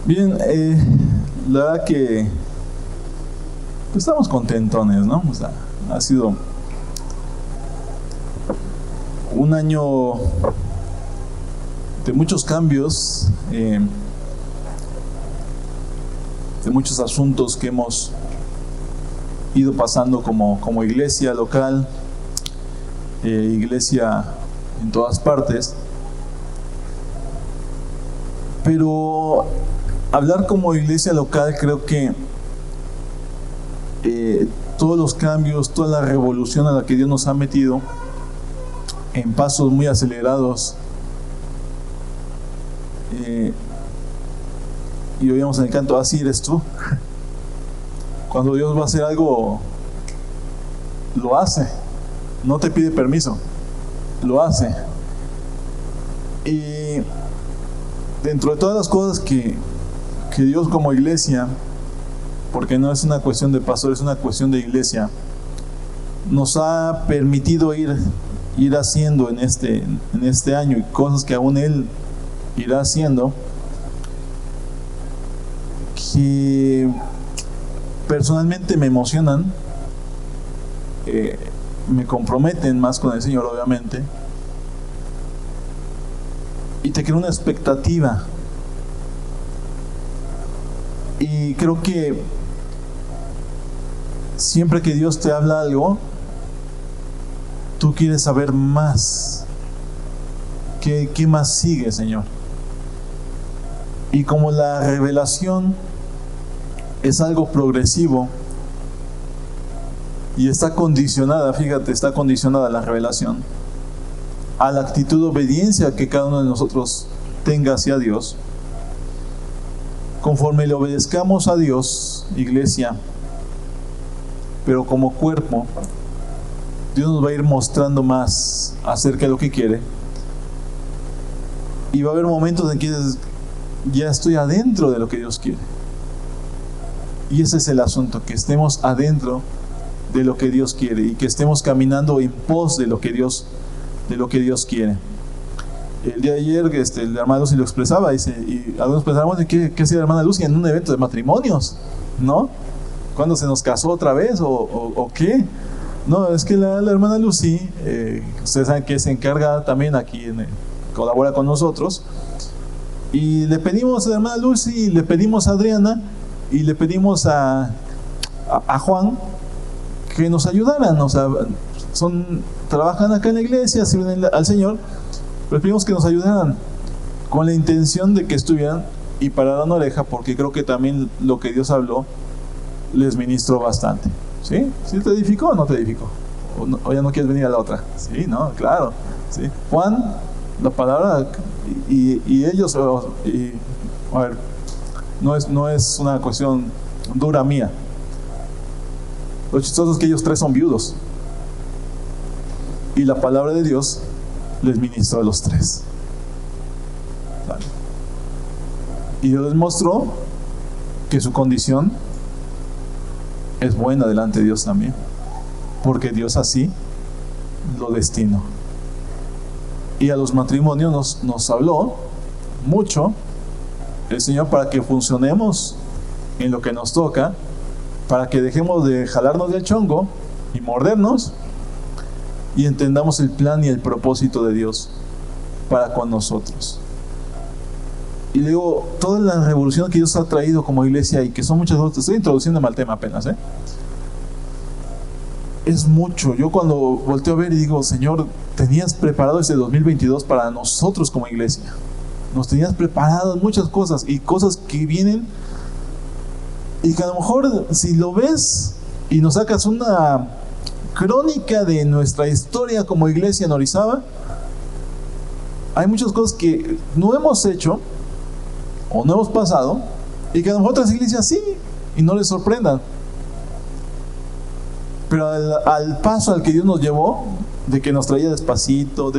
Bien, la verdad que pues, estamos contentones, ¿no? O sea, ha sido un año de muchos cambios, de muchos asuntos que hemos ido pasando como iglesia local, iglesia en todas partes. Pero hablar como iglesia local, creo que todos los cambios, toda la revolución a la que Dios nos ha metido en pasos muy acelerados, y oíamos en el canto, así eres tú. Cuando Dios va a hacer algo, lo hace, no te pide permiso, lo hace. Y dentro de todas las cosas que Dios como iglesia, porque no es una cuestión de pastor, es una cuestión de iglesia, nos ha permitido ir haciendo en este año, y cosas que aún Él irá haciendo, que personalmente me emocionan, me comprometen más con el Señor, obviamente, y te crea una expectativa. Y creo que siempre que Dios te habla algo, tú quieres saber más. ¿Qué más sigue, Señor? Y como la revelación es algo progresivo y está condicionada, fíjate, está condicionada la revelación a la actitud de obediencia que cada uno de nosotros tenga hacia Dios. Conforme le obedezcamos a Dios, iglesia, pero como cuerpo, Dios nos va a ir mostrando más acerca de lo que quiere. Y va a haber momentos en que ya estoy adentro de lo que Dios quiere. Y ese es el asunto, que estemos adentro de lo que Dios quiere y que estemos caminando en pos de lo que Dios quiere. El día de ayer la hermana Lucy lo expresaba, dice, y algunos pensábamos de qué hacía la hermana Lucy en un evento de matrimonios, ¿no? ¿Cuándo se nos casó otra vez o qué? No, es que la hermana Lucy, ustedes saben que se encarga también aquí, colabora con nosotros, y le pedimos a la hermana Lucy, y le pedimos a Adriana, y le pedimos a Juan que nos ayudaran. O sea, trabajan acá en la iglesia, sirven al Señor, pero pedimos que nos ayudaran con la intención de que estuvieran y pararan oreja, porque creo que también lo que Dios habló les ministró bastante. ¿Sí? ¿Sí te edificó o no te edificó? ¿O ya no quieres venir a la otra? Sí, no, claro. ¿Sí? Juan, la palabra y ellos, a ver, no es una cuestión dura mía. Lo chistoso es que ellos tres son viudos y la palabra de Dios les ministró a los tres. ¿Vale? Y Dios les mostró que su condición es buena delante de Dios también, porque Dios así lo destinó. Y a los matrimonios nos habló mucho el Señor para que funcionemos en lo que nos toca, para que dejemos de jalarnos del chongo y mordernos y entendamos el plan y el propósito de Dios para con nosotros. Y luego, toda la revolución que Dios ha traído como iglesia, y que son muchas cosas, estoy introduciendo al tema apenas, es mucho. Yo cuando volteo a ver y digo, Señor, tenías preparado ese 2022 para nosotros como iglesia. Nos tenías preparadas muchas cosas, y cosas que vienen, y que a lo mejor si lo ves y nos sacas una crónica de nuestra historia como iglesia en Orizaba, hay muchas cosas que no hemos hecho o no hemos pasado, y que a lo mejor otras iglesias sí, y no les sorprendan. Pero al paso al que Dios nos llevó, de que nos traía despacito,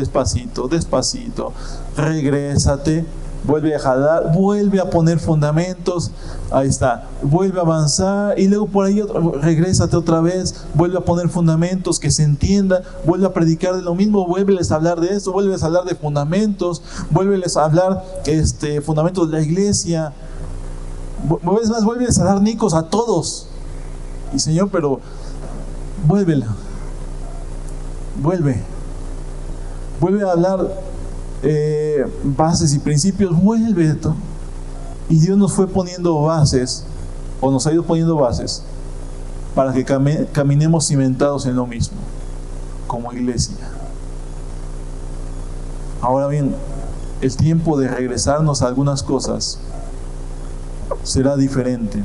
regrésate, vuelve a jalar, vuelve a poner fundamentos, ahí está, vuelve a avanzar, y luego por ahí regrésate otra vez, vuelve a poner fundamentos, que se entienda, vuelve a predicar de lo mismo, vuélveles a hablar de esto, vuélveles a hablar de fundamentos, vuélveles a hablar fundamentos de la iglesia. Es más, vuelves a dar nicos a todos. Y Señor, pero vuelve a hablar bases y principios, vuelve esto. Y Dios nos fue poniendo bases, o nos ha ido poniendo bases, para que caminemos cimentados en lo mismo, como iglesia. Ahora bien, el tiempo de regresarnos a algunas cosas será diferente,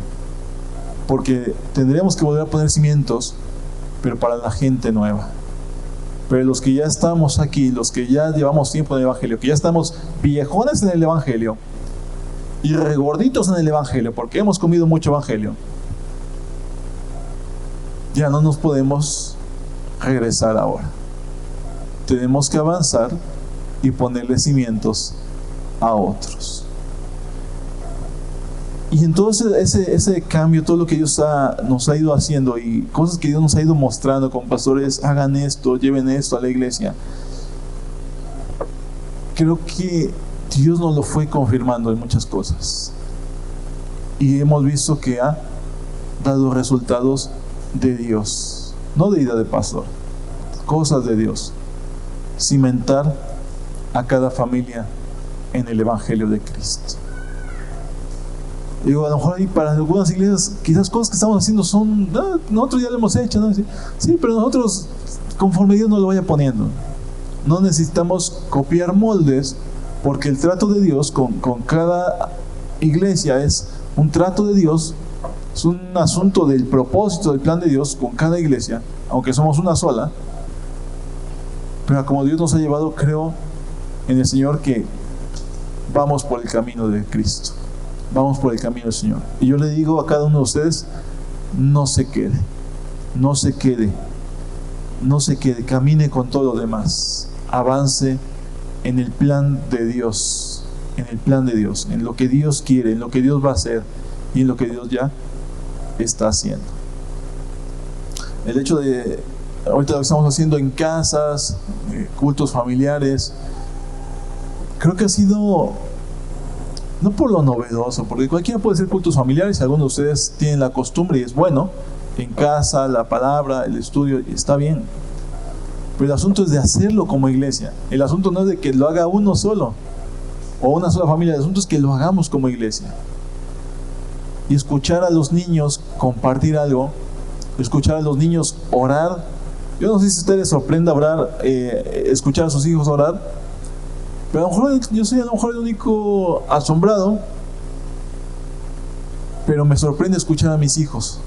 porque tendremos que volver a poner cimientos, pero para la gente nueva. Pero los que ya estamos aquí, los que ya llevamos tiempo en el Evangelio, que ya estamos viejones en el Evangelio y regorditos en el Evangelio, porque hemos comido mucho Evangelio, ya no nos podemos regresar ahora. Tenemos que avanzar y ponerle cimientos a otros. Y entonces ese cambio, todo lo que Dios nos ha ido haciendo y cosas que Dios nos ha ido mostrando con pastores, hagan esto, lleven esto a la iglesia, creo que Dios nos lo fue confirmando en muchas cosas. Y hemos visto que ha dado resultados de Dios, no de idea de pastor, cosas de Dios. Cimentar a cada familia en el Evangelio de Cristo. Digo, a lo mejor ahí para algunas iglesias, quizás cosas que estamos haciendo son, nosotros ya lo hemos hecho, ¿no? Sí, pero nosotros, conforme Dios nos lo vaya poniendo, no necesitamos copiar moldes, porque el trato de Dios con cada iglesia es un trato de Dios, es un asunto del propósito, del plan de Dios con cada iglesia, aunque somos una sola. Pero como Dios nos ha llevado, creo en el Señor que vamos por el camino de Cristo. Vamos por el camino del Señor. Y yo le digo a cada uno de ustedes, no se quede, camine con todo lo demás. Avance en el plan de Dios, en lo que Dios quiere, en lo que Dios va a hacer y en lo que Dios ya está haciendo. El hecho de, ahorita lo que estamos haciendo en casas, cultos familiares, creo que ha sido, no por lo novedoso, porque cualquiera puede hacer cultos familiares, algunos de ustedes tienen la costumbre y es bueno, en casa, la palabra, el estudio, está bien. Pero el asunto es de hacerlo como iglesia. El asunto no es de que lo haga uno solo o una sola familia, el asunto es que lo hagamos como iglesia. Y escuchar a los niños compartir algo, escuchar a los niños orar. Yo no sé si a ustedes les sorprenda orar, escuchar a sus hijos orar, pero a lo mejor yo soy a lo mejor el único asombrado, pero me sorprende escuchar a mis hijos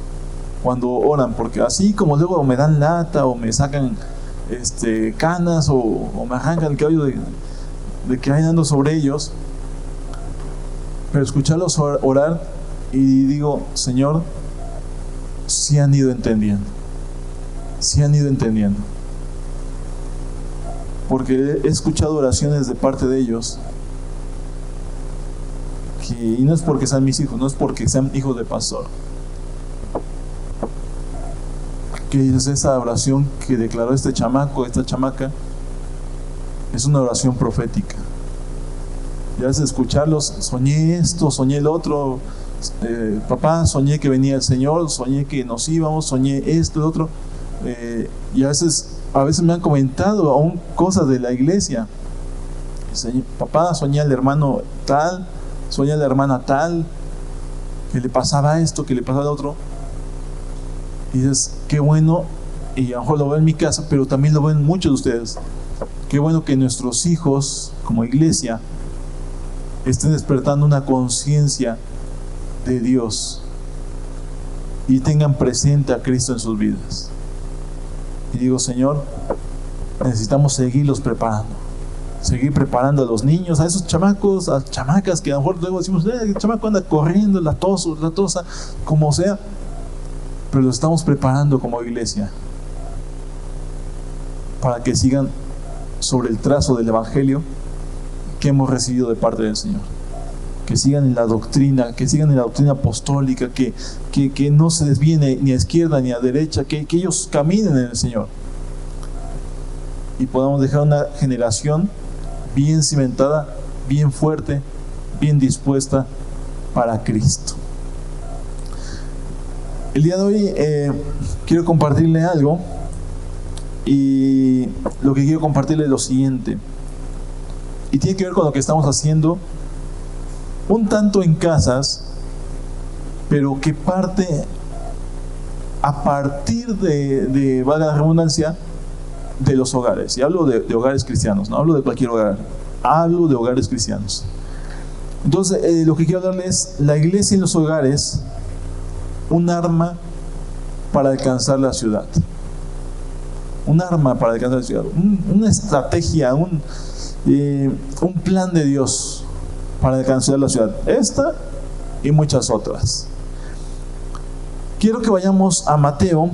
cuando oran, porque así como luego me dan lata o me sacan canas o me arrancan el cabello de que hay ando sobre ellos, pero escucharlos orar y digo, Señor, sí han ido entendiendo, porque he escuchado oraciones de parte de ellos y no es porque sean mis hijos, no es porque sean hijos de pastor, que es esa oración que declaró este chamaco, esta chamaca, es una oración profética. Y a veces escucharlos, soñé esto, soñé el otro, papá, soñé que venía el Señor, soñé que nos íbamos, soñé esto, el otro, y a veces me han comentado aún cosas de la iglesia. Papá, soñé al hermano tal, soñé a la hermana tal, que le pasaba esto, que le pasaba lo otro. Y dices, qué bueno, y a lo mejor lo veo en mi casa, pero también lo ven muchos de ustedes. Qué bueno que nuestros hijos, como iglesia, estén despertando una conciencia de Dios y tengan presente a Cristo en sus vidas. Y digo, Señor, necesitamos seguir preparando a los niños, a esos chamacos, a chamacas que a lo mejor luego decimos, el chamaco anda corriendo, latosa, como sea, pero los estamos preparando como iglesia para que sigan sobre el trazo del Evangelio que hemos recibido de parte del Señor, que sigan en la doctrina, apostólica, que no se desvíen ni a izquierda ni a derecha, que ellos caminen en el Señor y podamos dejar una generación bien cimentada, bien fuerte, bien dispuesta para Cristo. El día de hoy quiero compartirle algo, y lo que quiero compartirle es lo siguiente, y tiene que ver con lo que estamos haciendo un tanto en casas, pero que parte a partir de valga la redundancia, de los hogares. Y hablo de hogares cristianos, no hablo de cualquier hogar, hablo de hogares cristianos. Entonces, lo que quiero hablarles es la iglesia en los hogares, un arma para alcanzar la ciudad. Un arma para alcanzar la ciudad. Una estrategia, un plan de Dios para alcanzar la ciudad. Esta y muchas otras. Quiero que vayamos a Mateo,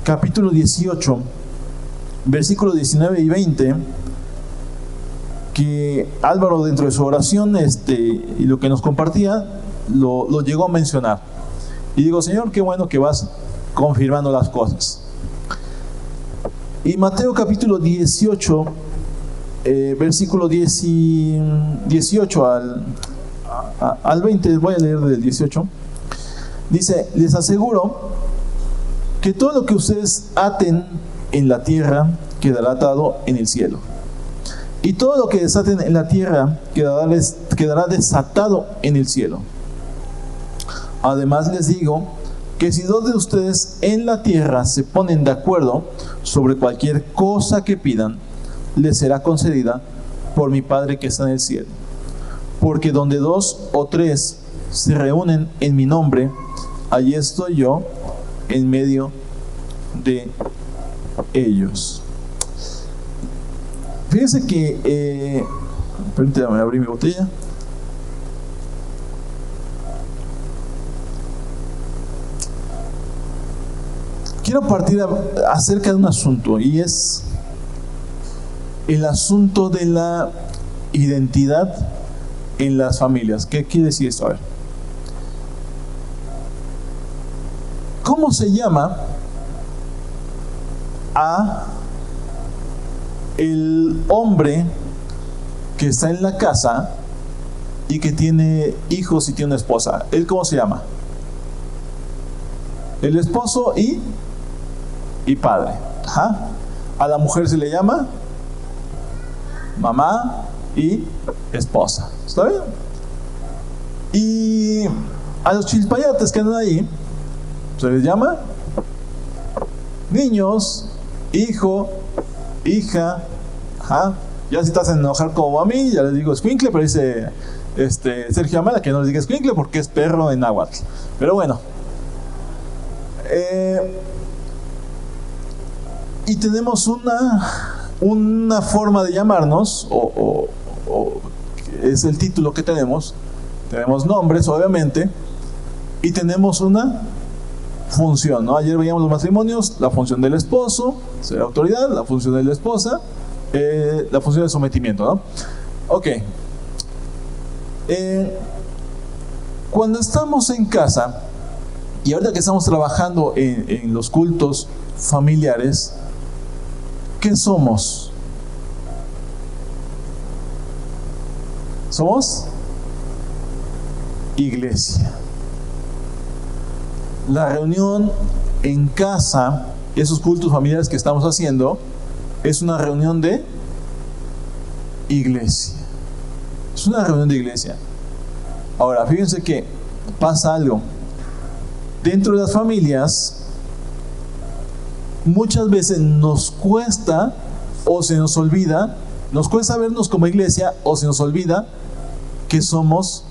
capítulo 18, versículos 19 y 20, que Álvaro dentro de su oración y lo que nos compartía lo llegó a mencionar. Y digo, Señor, qué bueno que vas confirmando las cosas. Y Mateo capítulo 18, versículo 18 al 20, voy a leer del 18. Dice: les aseguro que todo lo que ustedes aten en la tierra quedará atado en el cielo, y todo lo que desaten en la tierra quedará desatado en el cielo. Además les digo que si dos de ustedes en la tierra se ponen de acuerdo sobre cualquier cosa que pidan, les será concedida por mi Padre que está en el cielo. Porque donde dos o tres se reúnen en mi nombre, allí estoy yo en medio de ellos. Fíjense que permítame abrir mi botella. Quiero partir acerca de un asunto, y es el asunto de la identidad en las familias. ¿Qué quiere decir esto? A ver, ¿cómo se llama a el hombre que está en la casa y que tiene hijos y tiene una esposa? ¿Él cómo se llama? El esposo y padre. Ajá. A la mujer se le llama mamá y esposa. ¿Está bien? Y a los chilpayates que andan ahí se les llama niños, hijo, hija. Ajá. Ya si te hacen enojar como a mí, ya les digo escuincle, pero dice Sergio Amala que no les diga escuincle porque es perro en náhuatl. Pero bueno, y tenemos una forma de llamarnos, o es el título que tenemos. Tenemos nombres, obviamente, y tenemos una función, ¿no? Ayer veíamos los matrimonios, la función del esposo, ser autoridad, la función de la esposa, la función de sometimiento, ¿no? Ok. Cuando estamos en casa, y ahorita que estamos trabajando en los cultos familiares, ¿qué somos? Somos iglesia. La reunión en casa, esos cultos familiares que estamos haciendo, es una reunión de iglesia. Es una reunión de iglesia. Ahora, fíjense que pasa algo. Dentro de las familias, muchas veces nos cuesta o se nos olvida, nos cuesta vernos como iglesia o se nos olvida que somos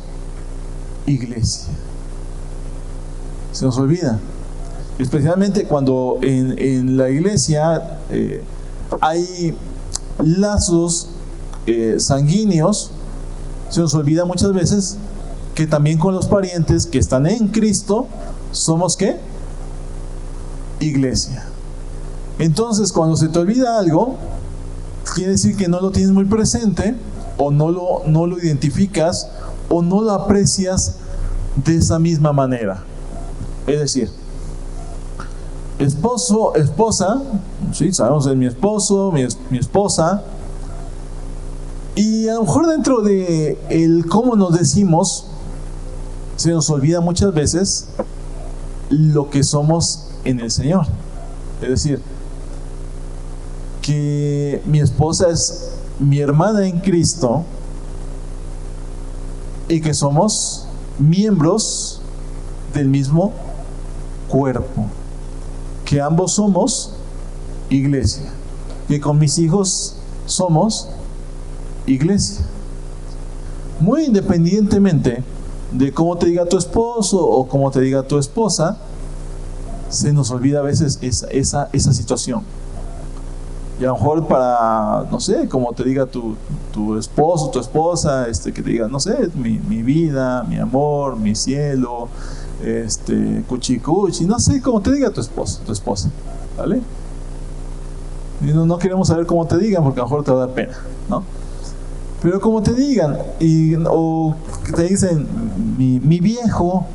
iglesia. Se nos olvida. Especialmente cuando en la iglesia hay lazos sanguíneos, se nos olvida muchas veces que también con los parientes que están en Cristo somos ¿qué? Iglesia. Entonces, cuando se te olvida algo, quiere decir que no lo tienes muy presente, o no lo identificas, o no lo aprecias de esa misma manera. Es decir, esposo, esposa, sí, sabemos de mi esposo, mi esposa, y a lo mejor dentro de el cómo nos decimos, se nos olvida muchas veces lo que somos en el Señor. Es decir, que mi esposa es mi hermana en Cristo y que somos miembros del mismo cuerpo, que ambos somos iglesia, que con mis hijos somos iglesia. Muy independientemente de cómo te diga tu esposo o cómo te diga tu esposa, se nos olvida a veces esa situación. Y a lo mejor para, no sé, como te diga tu esposo, tu esposa, que te diga, no sé, mi vida, mi amor, mi cielo, cuchicuchi, no sé, como te diga tu esposo, tu esposa, ¿vale? Y no queremos saber cómo te digan porque a lo mejor te va a dar pena, ¿no? Pero como te digan, o que te dicen, mi viejo,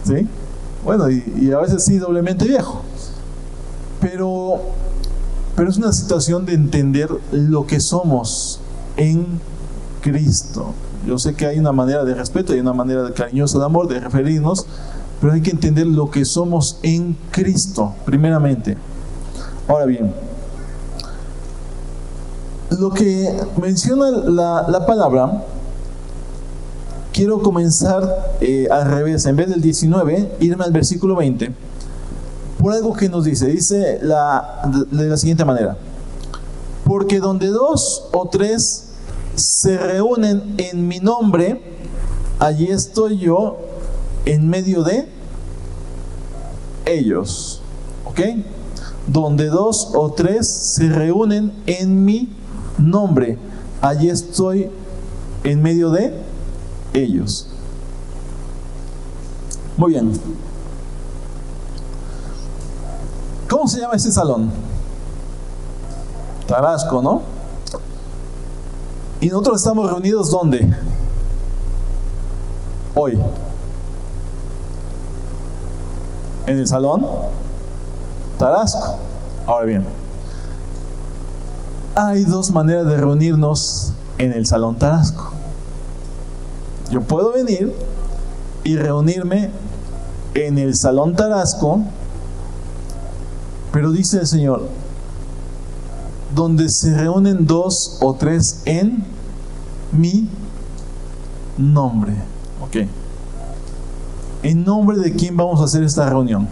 ¿sí? Bueno, y a veces sí, doblemente viejo. Pero es una situación de entender lo que somos en Cristo. Yo sé que hay una manera de respeto, hay una manera de cariñosa de amor, de referirnos, pero hay que entender lo que somos en Cristo, primeramente. Ahora bien, lo que menciona la palabra, quiero comenzar al revés, en vez del 19, irme al versículo 20, por algo que nos dice de la siguiente manera: porque donde 2 o 3 se reúnen en mi nombre, allí estoy yo en medio de ellos. ¿Ok? Donde 2 o 3 se reúnen en mi nombre, allí estoy en medio de ellos. Muy bien. ¿Cómo se llama ese salón? Tarasco, ¿no? Y nosotros estamos reunidos ¿dónde? Hoy. En el salón Tarasco. Ahora bien, hay 2 maneras de reunirnos en el salón Tarasco. Yo puedo venir y reunirme en el salón Tarasco, pero dice el Señor, donde se reúnen 2 o 3 en mi nombre. Ok. ¿En nombre de quién vamos a hacer esta reunión?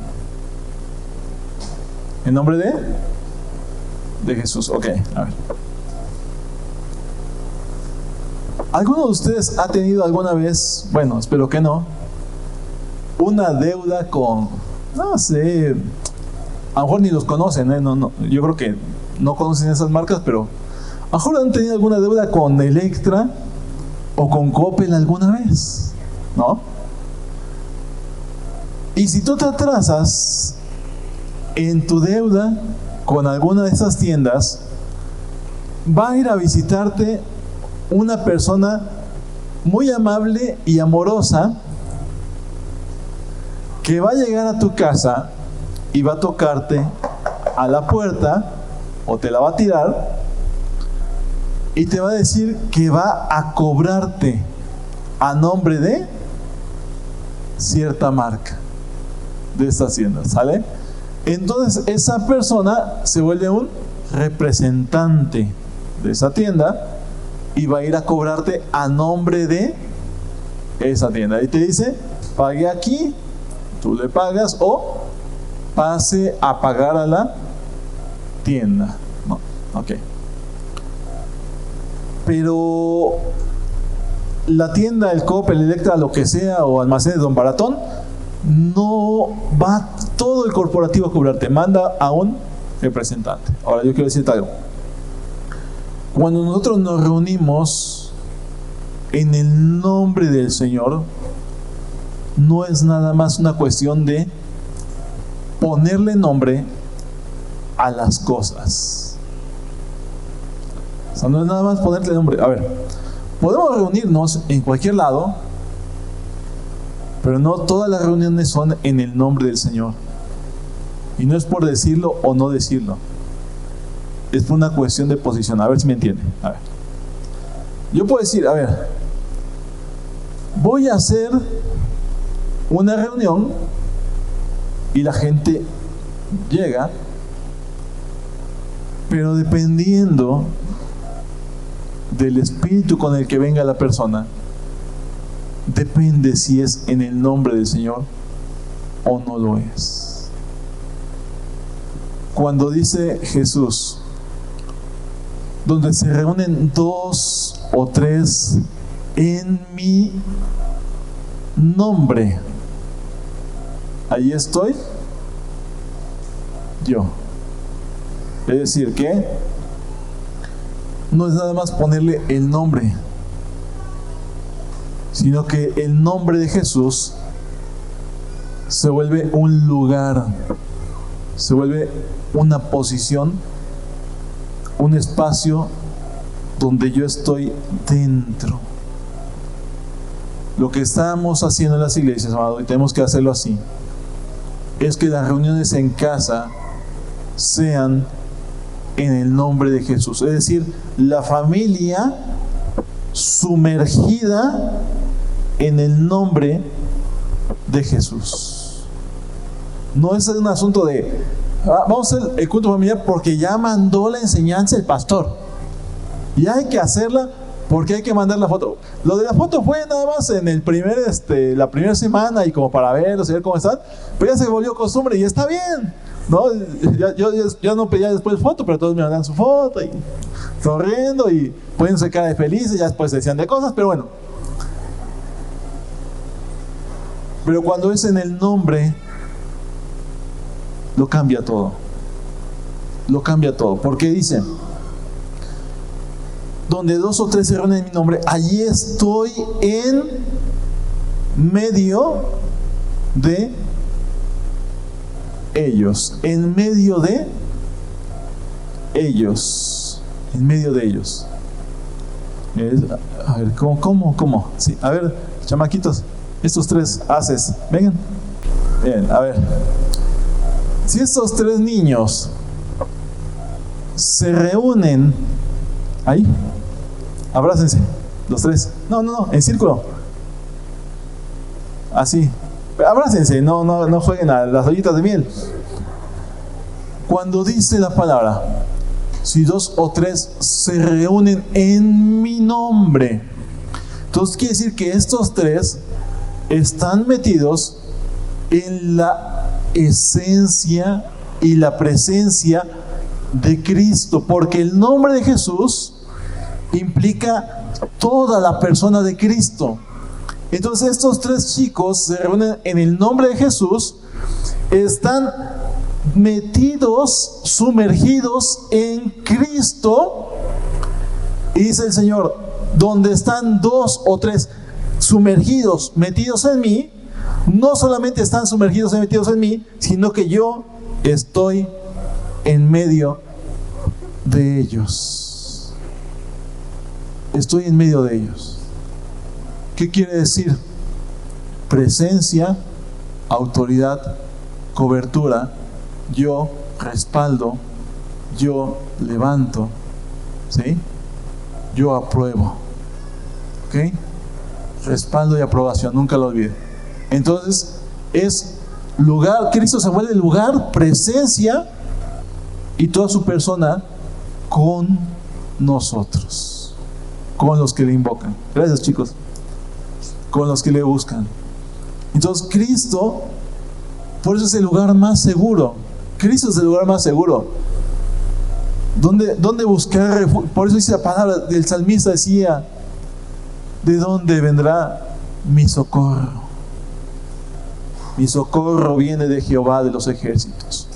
¿En nombre de Jesús? Ok, a ver. ¿Alguno de ustedes ha tenido alguna vez, bueno, espero que no, una deuda con, no sé, a lo mejor ni los conocen, no, yo creo que no conocen esas marcas, pero a lo mejor han tenido alguna deuda con Electra o con Coppel alguna vez, ¿no? Y si tú te atrasas en tu deuda con alguna de esas tiendas, va a ir a visitarte una persona muy amable y amorosa que va a llegar a tu casa y va a tocarte a la puerta o te la va a tirar y te va a decir que va a cobrarte a nombre de cierta marca de esta tienda, ¿sale? Entonces esa persona se vuelve un representante de esa tienda y va a ir a cobrarte a nombre de esa tienda. Y te dice, pague aquí, tú le pagas, o pase a pagar a la tienda. No, ok. Pero la tienda, el Coppel, el Electra, lo que sea, o almacenes Don Baratón, no va todo el corporativo a cobrarte, manda a un representante. Ahora yo quiero decirte algo. Cuando nosotros nos reunimos en el nombre del Señor, no es nada más una cuestión de ponerle nombre a las cosas. O sea, no es nada más ponerle nombre. A ver, podemos reunirnos en cualquier lado, pero no todas las reuniones son en el nombre del Señor. Y no es por decirlo o no decirlo. Es por una cuestión de posición. A ver si me entienden. A ver. Yo puedo decir, a ver, voy a hacer una reunión y la gente llega, pero dependiendo del espíritu con el que venga la persona, depende si es en el nombre del Señor o no lo es. Cuando dice Jesús, donde se reúnen 2 o 3 en mi nombre, allí estoy yo. Es decir, que no es nada más ponerle el nombre, sino que el nombre de Jesús se vuelve un lugar, se vuelve una posición, un espacio donde yo estoy dentro. Lo que estamos haciendo en las iglesias, amado, y tenemos que hacerlo así, es que las reuniones en casa sean en el nombre de Jesús. Es decir, la familia sumergida en el nombre de Jesús. No es un asunto de vamos a hacer el culto familiar porque ya mandó la enseñanza el pastor y hay que hacerla porque hay que mandar la foto. Lo de la foto fue nada más en el la primera semana y como para verlos y ver cómo están, pero ya se volvió costumbre y está bien, ¿no? Yo no pedía después foto, pero todos me mandan su foto y sonriendo y poniéndose cara de felices, ya después decían de cosas, pero bueno. Pero cuando es en el nombre, lo cambia todo. Lo cambia todo. Porque dice, donde 2 o 3 se reúnen en mi nombre, allí estoy en medio de ellos. En medio de ellos. En medio de ellos. A ver, ¿cómo? Sí, a ver, chamaquitos, estos 3 haces, vengan. Bien, a ver. Si estos 3 niños se reúnen ahí, abrácense, los 3. No, en círculo. Así. Abrácense, no jueguen a las ollitas de miel. Cuando dice la palabra, si 2 o 3 se reúnen en mi nombre, entonces quiere decir que estos 3 están metidos en la esencia y la presencia de Cristo, porque el nombre de Jesús implica toda la persona de Cristo. Entonces estos 3 chicos se reúnen en el nombre de Jesús, están metidos, sumergidos en Cristo, y dice el Señor, donde están 2 o 3 sumergidos, metidos en mí, no solamente están sumergidos y metidos en mí, sino que yo estoy en medio de ellos. Estoy en medio de ellos. ¿Qué quiere decir? Presencia, autoridad, cobertura. Yo respaldo, yo levanto, ¿sí? Yo apruebo. ¿Ok? Respaldo y aprobación, nunca lo olvide. Entonces, es lugar, Cristo se vuelve lugar, presencia y toda su persona con nosotros, con los que le invocan. Gracias, chicos. Con los que le buscan. Entonces, Cristo, por eso es el lugar más seguro. Cristo es el lugar más seguro. ¿Dónde buscar refugio? Por eso dice la palabra del salmista, decía, ¿de dónde vendrá mi socorro? Mi socorro viene de Jehová de los ejércitos,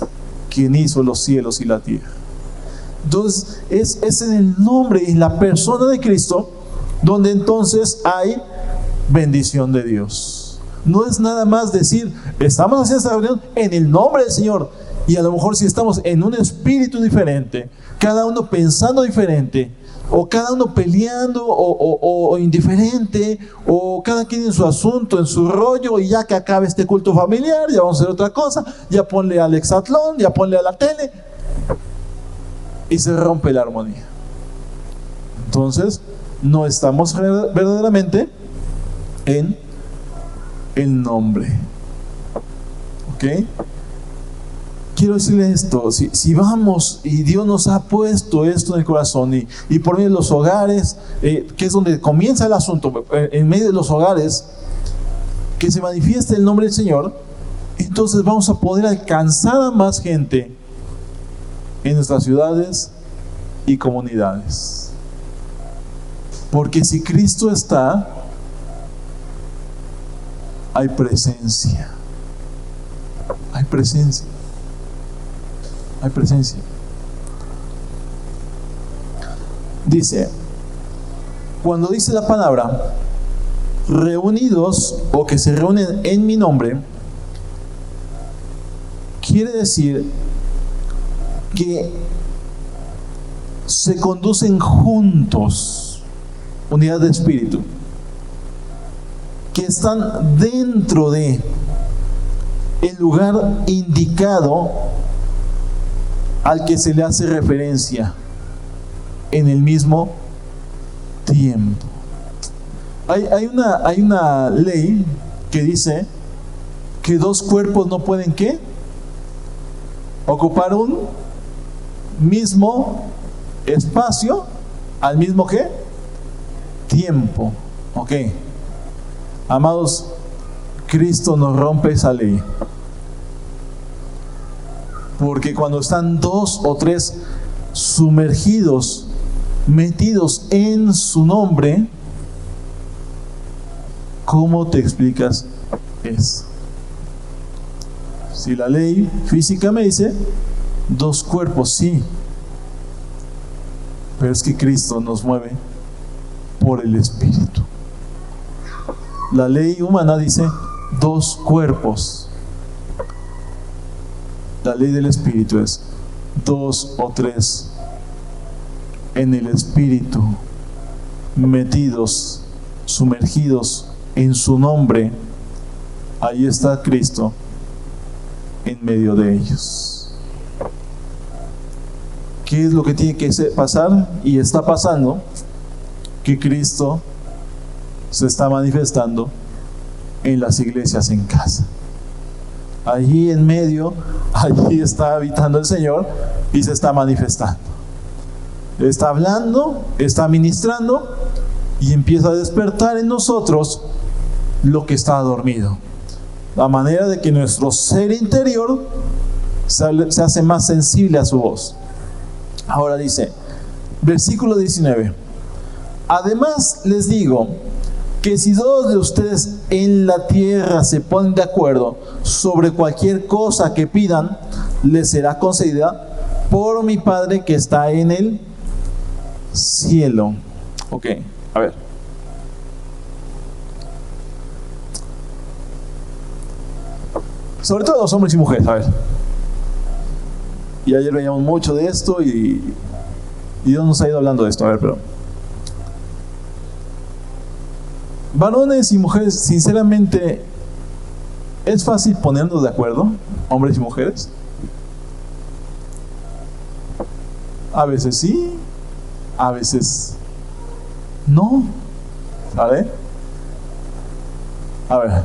quien hizo los cielos y la tierra. Entonces, es en el nombre y la persona de Cristo donde entonces hay bendición de Dios. No es nada más decir, estamos haciendo esta reunión en el nombre del Señor. Y a lo mejor si estamos en un espíritu diferente, cada uno pensando diferente, o cada uno peleando o indiferente, o cada quien en su asunto, en su rollo, y ya que acabe este culto familiar, ya vamos a hacer otra cosa, ya ponle al hexatlón, ya ponle a la tele, y se rompe la armonía. Entonces, no estamos verdaderamente en el nombre. ¿Ok? quiero decirle esto, si vamos y Dios nos ha puesto esto en el corazón y por medio de los hogares, que es donde comienza el asunto, en medio de los hogares, que se manifieste el nombre del Señor, entonces vamos a poder alcanzar a más gente en nuestras ciudades y comunidades. Porque si Cristo está, hay presencia. Hay presencia. Hay presencia. Dice, cuando dice la palabra reunidos o que se reúnen en mi nombre, quiere decir que se conducen juntos, unidad de espíritu, que están dentro de el lugar indicado al que se le hace referencia en el mismo tiempo. Hay una ley que dice que dos cuerpos no pueden ¿qué? Ocupar un mismo espacio al mismo ¿qué? Tiempo. Ok. Amados, Cristo nos rompe esa ley. Porque cuando están dos o tres sumergidos, metidos en su nombre, ¿cómo te explicas eso? Si la ley física me dice dos cuerpos, sí, pero es que Cristo nos mueve por el Espíritu. La ley humana dice dos cuerpos. La ley del Espíritu es dos o tres en el Espíritu, metidos, sumergidos en su nombre. Ahí está Cristo en medio de ellos. ¿Qué es lo que tiene que pasar? Y está pasando, que Cristo se está manifestando en las iglesias en casa. Allí en medio, allí está habitando el Señor y se está manifestando. Está hablando, está ministrando y empieza a despertar en nosotros lo que está dormido. La manera de que nuestro ser interior se hace más sensible a su voz. Ahora dice, versículo 19. Además les digo que si dos de ustedes en la tierra se ponen de acuerdo sobre cualquier cosa que pidan, les será concedida por mi Padre que está en el cielo. Ok, a ver. Sobre todo los hombres y mujeres, a ver. Y ayer veíamos mucho de esto y Dios nos ha ido hablando de esto, a ver, pero varones y mujeres, sinceramente, ¿es fácil ponernos de acuerdo, hombres y mujeres? A veces sí, a veces no. ¿Vale? A ver.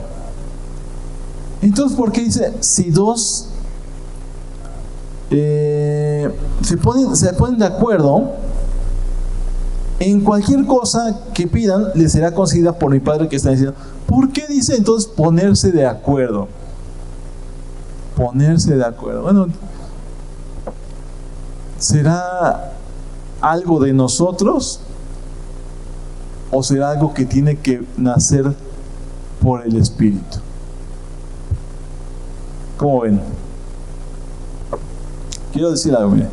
Entonces, ¿por qué dice si dos se ponen de acuerdo en cualquier cosa que pidan, les será concedida por mi Padre que está en el cielo? ¿Por qué dice entonces ponerse de acuerdo? Ponerse de acuerdo. Bueno, ¿será algo de nosotros o será algo que tiene que nacer por el Espíritu? ¿Cómo ven? Quiero decir algo, miren.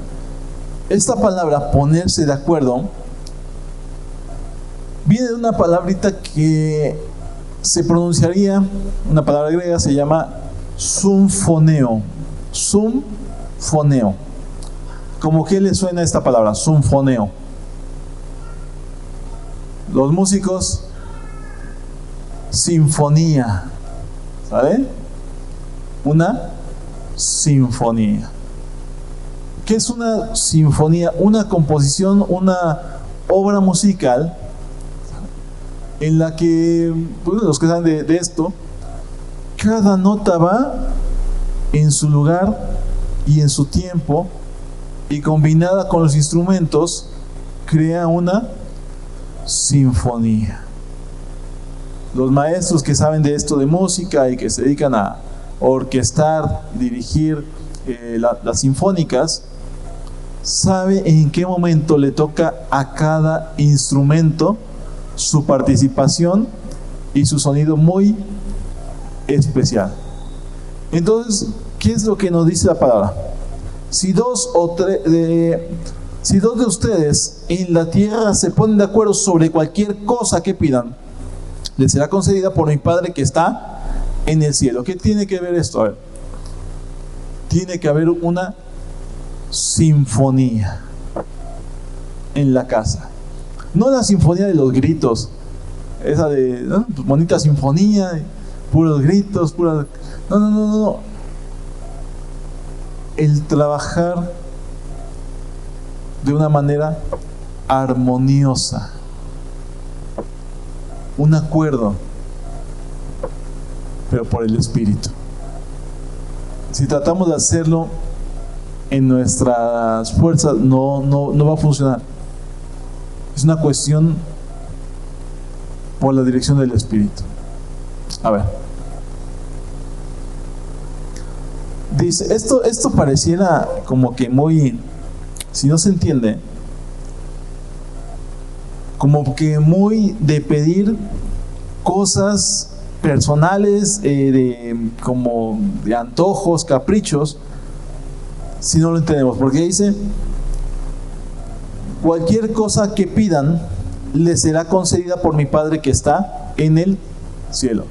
Esta palabra, ponerse de acuerdo, viene de una palabrita que se pronunciaría, una palabra griega, se llama sumfoneo. Sumfoneo. ¿Cómo que le suena esta palabra? Sumfoneo. Los músicos, sinfonía. ¿Sabe? Una sinfonía. ¿Qué es una sinfonía? Una composición, una obra musical en la que, pues, los que saben de esto, cada nota va en su lugar y en su tiempo, y combinada con los instrumentos, crea una sinfonía. Los maestros que saben de esto de música y que se dedican a orquestar, dirigir las sinfónicas, sabe en qué momento le toca a cada instrumento su participación y su sonido muy especial. Entonces, ¿qué es lo que nos dice la palabra? Si dos de ustedes en la tierra se ponen de acuerdo sobre cualquier cosa que pidan, les será concedida por mi Padre que está en el cielo. ¿Qué tiene que ver esto? A ver, tiene que haber una sinfonía en la casa. No la sinfonía de los gritos, esa de ¿no? bonita sinfonía, puros gritos, puras... No. El trabajar de una manera armoniosa, un acuerdo, pero por el Espíritu. Si tratamos de hacerlo en nuestras fuerzas, no va a funcionar. Es una cuestión por la dirección del Espíritu. A ver. Dice, esto pareciera como que muy, si no se entiende, como que muy de pedir cosas personales, como de antojos, caprichos, si no lo entendemos. Porque dice, cualquier cosa que pidan les será concedida por mi Padre que está en el cielo.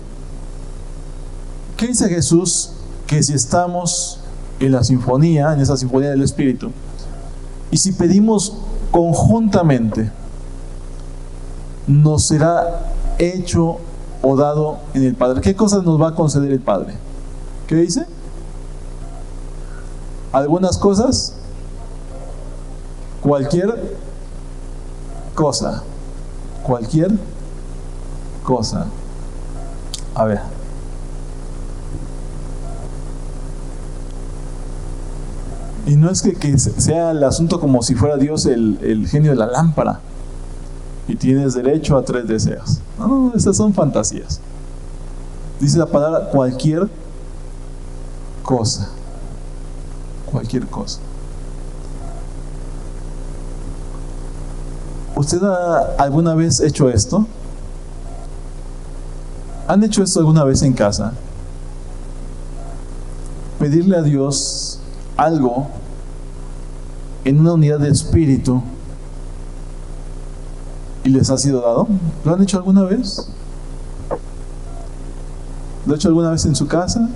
¿Qué dice Jesús? Que si estamos en la sinfonía, en esa sinfonía del Espíritu, y si pedimos conjuntamente, nos será hecho o dado en el Padre. ¿Qué cosas nos va a conceder el Padre? ¿Qué dice? Algunas cosas, cualquier cosa, a ver, y no es que sea el asunto como si fuera Dios el genio de la lámpara y tienes derecho a 3 deseos. No, esas son fantasías. Dice la palabra cualquier cosa. ¿Usted ha alguna vez hecho esto? ¿Han hecho esto alguna vez en casa? Pedirle a Dios algo en una unidad de espíritu y les ha sido dado. ¿Lo han hecho alguna vez? ¿Lo han hecho alguna vez en su casa?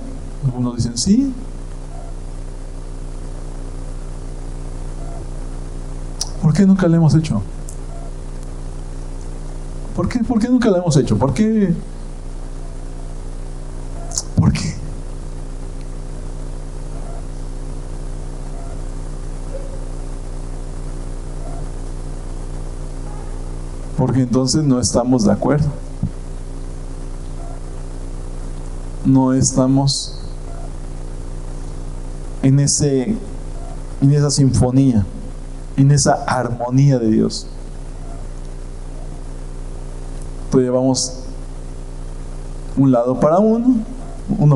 Algunos dicen sí. ¿Por qué nunca lo hemos hecho? ¿Por qué nunca lo hemos hecho? ¿Por qué? Porque entonces no estamos de acuerdo. No estamos en esa sinfonía, en esa armonía de Dios. Entonces llevamos un lado para uno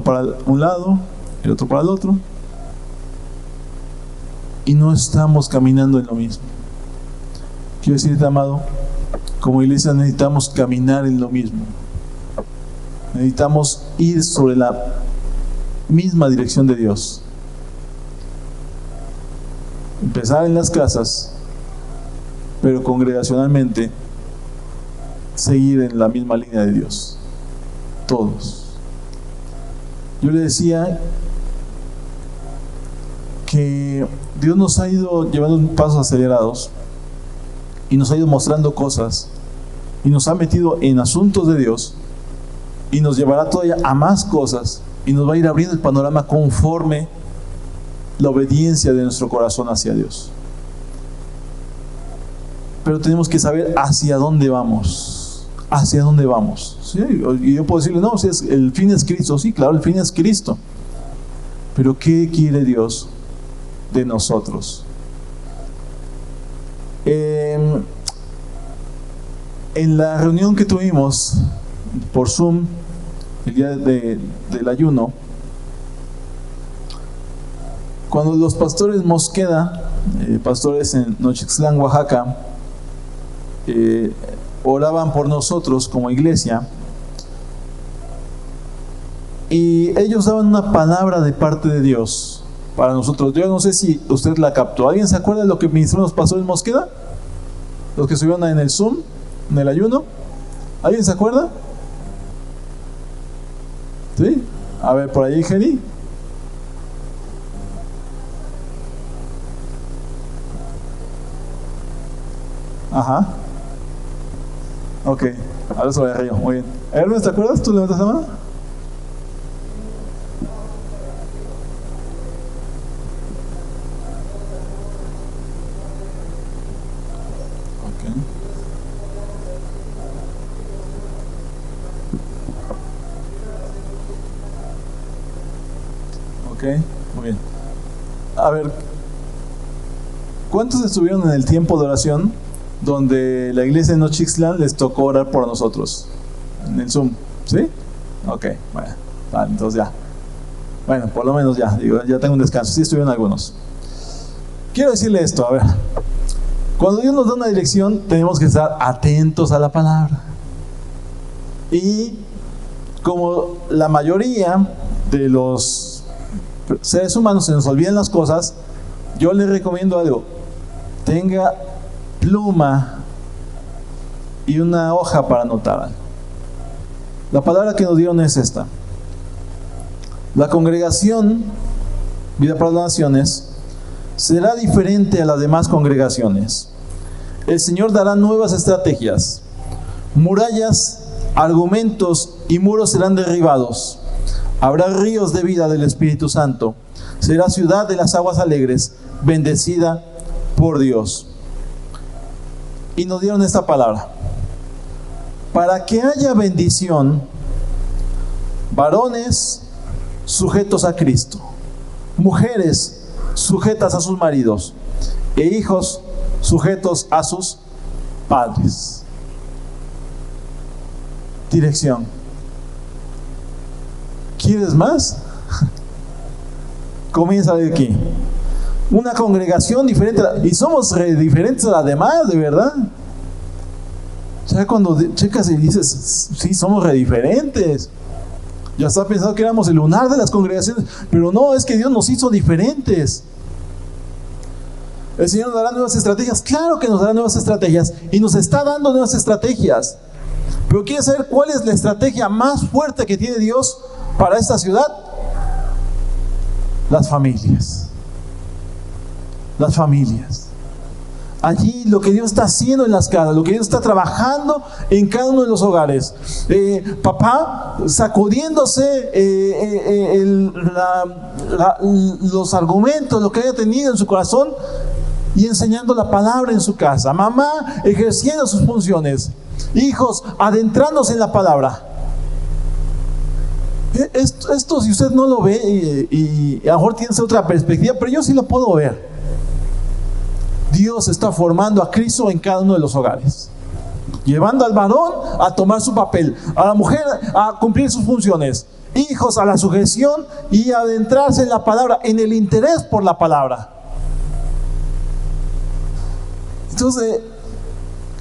para un lado, el otro para el otro, y no estamos caminando en lo mismo. Quiero decirte, amado, como iglesia necesitamos caminar en lo mismo. Necesitamos ir sobre la misma dirección de Dios. Empezar en las casas, pero congregacionalmente seguir en la misma línea de Dios. Todos. Yo le decía que Dios nos ha ido llevando pasos acelerados y nos ha ido mostrando cosas y nos ha metido en asuntos de Dios y nos llevará todavía a más cosas y nos va a ir abriendo el panorama conforme la obediencia de nuestro corazón hacia Dios. Pero tenemos que saber hacia dónde vamos. ¿Hacia dónde vamos? ¿Sí? Y yo puedo decirle, no, si el fin es Cristo. Sí, claro, el fin es Cristo. Pero ¿qué quiere Dios de nosotros. En la reunión que tuvimos por Zoom el día del ayuno, cuando los pastores Mosqueda, pastores en Nochixtlán, Oaxaca, oraban por nosotros como iglesia, y ellos daban una palabra de parte de Dios para nosotros. Yo no sé si usted la captó. ¿Alguien se acuerda de lo que ministraron los pastores Mosqueda? Los que estuvieron en el Zoom, en el ayuno. ¿Alguien se acuerda? ¿Sí? A ver, por ahí, Jenny. Ajá. Ok, ahora sobre el río. Muy bien. Hermes, ¿te acuerdas? ¿Tú levantas la mano? Ok, muy bien. A ver, ¿cuántos estuvieron en el tiempo de oración donde la iglesia de Nochixtlán les tocó orar por nosotros? En el Zoom, ¿sí? Ok, bueno, vale, entonces ya. Bueno, por lo menos ya, digo, ya tengo un descanso. Sí estuvieron algunos. Quiero decirle esto, a ver. Cuando Dios nos da una dirección, tenemos que estar atentos a la palabra. Y como la mayoría de los seres humanos se nos olvidan las cosas, yo le recomiendo algo: tenga pluma y una hoja para anotar algo. La palabra que nos dieron es esta: la congregación Vida para las Naciones será diferente a las demás congregaciones. El Señor dará nuevas estrategias. Murallas, argumentos y muros serán derribados. Habrá ríos de vida del Espíritu Santo. Será ciudad de las aguas alegres, bendecida por Dios. Y nos dieron esta palabra: para que haya bendición, varones sujetos a Cristo, mujeres sujetas a sus maridos, e hijos sujetos a sus padres. Dirección. ¿Quieres más? Comienza de aquí. Una congregación diferente, y somos diferentes a las demás, de verdad. O sea, cuando checas y dices, sí, somos re diferentes. Ya estaba pensando que éramos el lunar de las congregaciones, pero no, es que Dios nos hizo diferentes. El Señor nos dará nuevas estrategias. Claro que nos dará nuevas estrategias, y nos está dando nuevas estrategias. Pero ¿quieres saber cuál es la estrategia más fuerte que tiene Dios para esta ciudad? Las familias. Las familias. Allí lo que Dios está haciendo en las casas, lo que Dios está trabajando en cada uno de los hogares. Papá sacudiéndose los argumentos, lo que haya tenido en su corazón, y enseñando la palabra en su casa. Mamá ejerciendo sus funciones. Hijos adentrándose en la palabra. Esto si usted no lo ve, y a lo mejor tiene otra perspectiva, pero yo sí lo puedo ver. Dios está formando a Cristo en cada uno de los hogares, llevando al varón a tomar su papel, a la mujer a cumplir sus funciones, hijos a la sujeción y a adentrarse en la palabra, en el interés por la palabra. Entonces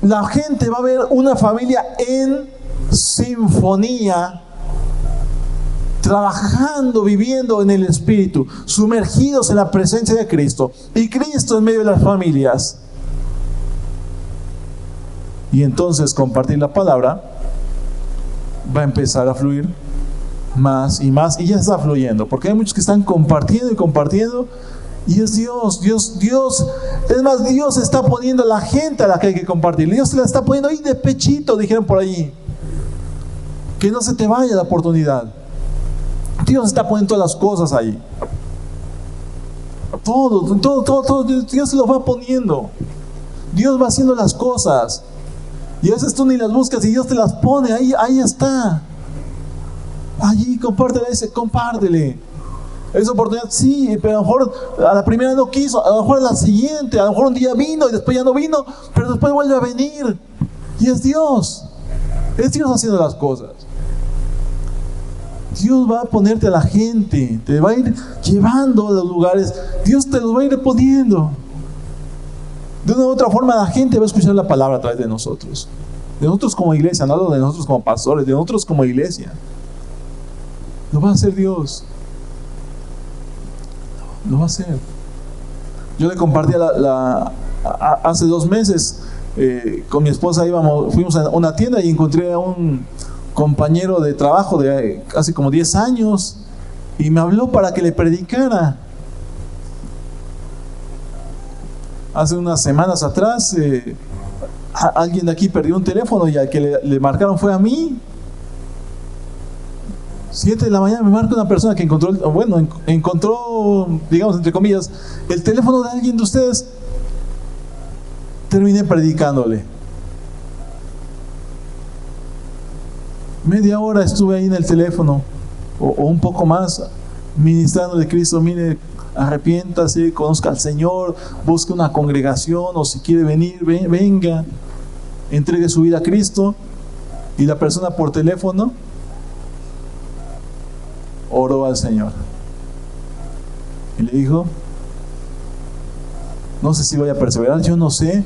la gente va a ver una familia en sinfonía, trabajando, viviendo en el Espíritu, sumergidos en la presencia de Cristo, y Cristo en medio de las familias. Y entonces compartir la palabra va a empezar a fluir más y más, y ya está fluyendo, porque hay muchos que están compartiendo y compartiendo, y es Dios. Es más, Dios está poniendo a la gente a la que hay que compartir. Dios se la está poniendo ahí de pechito, dijeron por allí. Que no se te vaya la oportunidad. Dios está poniendo todas las cosas ahí. Todo, Dios se lo va poniendo. Dios va haciendo las cosas. Y a veces tú ni las buscas y Dios te las pone, ahí está. Allí, compártele. Esa oportunidad sí, pero a lo mejor a la primera no quiso, a lo mejor a la siguiente, a lo mejor un día vino y después ya no vino, pero después vuelve a venir. Y es Dios haciendo las cosas. Dios va a ponerte a la gente, te va a ir llevando a los lugares, Dios te los va a ir poniendo. De una u otra forma la gente va a escuchar la palabra a través de nosotros como iglesia, no hablo de nosotros como pastores, de nosotros como iglesia. Lo va a hacer Dios. Lo va a hacer. Yo le compartí hace 2 meses con mi esposa fuimos a una tienda y encontré a un compañero de trabajo de hace como 10 años y me habló para que le predicara. Hace unas semanas atrás alguien de aquí perdió un teléfono y al que le marcaron fue a mí. 7 de la mañana me marca una persona que encontró, digamos entre comillas, el teléfono de alguien de ustedes. Terminé predicándole. Media hora estuve ahí en el teléfono o un poco más ministrándole Cristo. Mire, arrepiéntase, conozca al Señor, busque una congregación o si quiere venir, venga, entregue su vida a Cristo. Y la persona por teléfono oró al Señor y le dijo: no sé si voy a perseverar, yo no sé,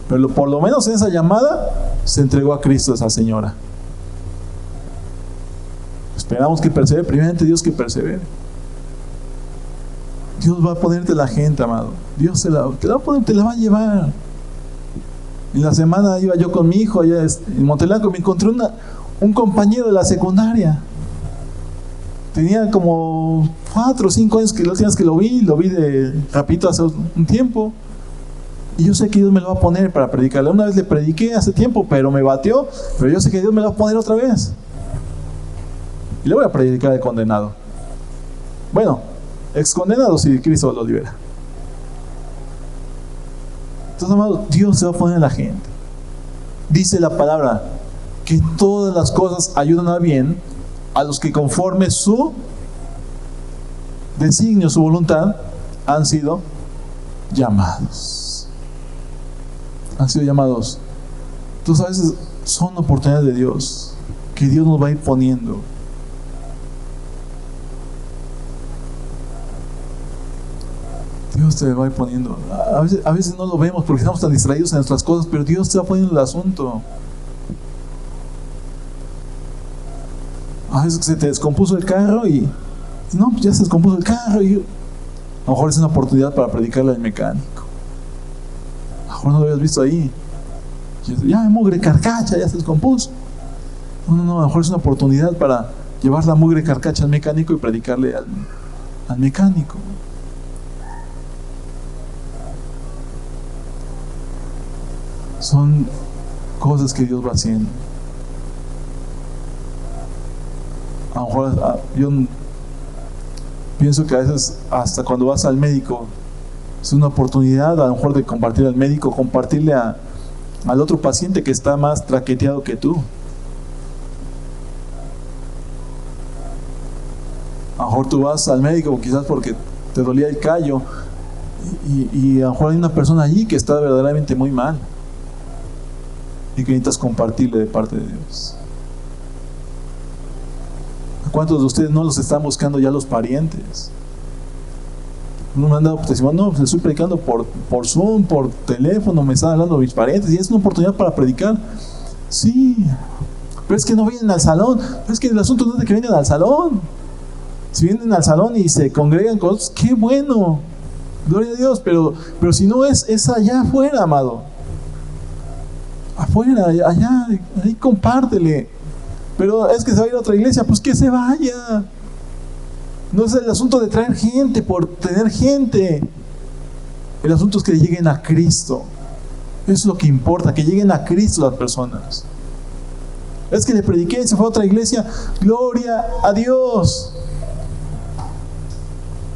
pero por lo menos en esa llamada se entregó a Cristo esa señora. Esperamos que persevere, primeramente Dios que persevere. Dios va a ponerte la gente, amado. Dios te la va a poner, te la va a llevar. En la semana iba yo con mi hijo allá en Montelanco y me encontré un compañero de la secundaria. Tenía como 4 o 5 años que la última vez que lo vi de rapidito hace un tiempo. Y yo sé que Dios me lo va a poner para predicarle. Una vez le prediqué hace tiempo, pero me bateó. Pero yo sé que Dios me lo va a poner otra vez. Y le voy a predicar de condenado. Bueno, excondenado si Cristo lo libera. Entonces, amado, Dios se va a poner en la gente. Dice la palabra que todas las cosas ayudan a bien a los que conforme su designio, su voluntad, han sido llamados. Han sido llamados. Entonces a veces son oportunidades de Dios que Dios nos va a ir poniendo. Dios te va a ir poniendo. A veces no lo vemos porque estamos tan distraídos en nuestras cosas, pero Dios te va poniendo el asunto. A veces se te descompuso el carro y no, pues ya se descompuso el carro y a lo mejor es una oportunidad para predicarle al mecánico. A lo mejor no lo habías visto ahí. Ya mugre carcacha, ya se descompuso. No, a lo mejor es una oportunidad para llevar la mugre carcacha al mecánico y predicarle al mecánico. Son cosas que Dios va haciendo. A lo mejor yo pienso que a veces hasta cuando vas al médico es una oportunidad a lo mejor de compartir al médico, compartirle al otro paciente que está más traqueteado que tú. A lo mejor tú vas al médico quizás porque te dolía el callo y a lo mejor hay una persona allí que está verdaderamente muy mal y que necesitas compartirle de parte de Dios. ¿Cuántos de ustedes no los están buscando ya los parientes? Uno me han dado testimonio, no, pues estoy predicando por Zoom, por teléfono, me están hablando mis parientes y es una oportunidad para predicar. Sí, pero es que no vienen al salón. Pero es que el asunto no es de que vienen al salón. Si vienen al salón y se congregan con otros, qué bueno, gloria a Dios, pero si no es allá afuera, amado. Afuera, allá, ahí compártele. Pero es que se va a ir a otra iglesia, pues que se vaya. No es el asunto de traer gente por tener gente. El asunto es que lleguen a Cristo. Eso es lo que importa, que lleguen a Cristo las personas. Es que le prediqué y se fue a otra iglesia. Gloria a Dios.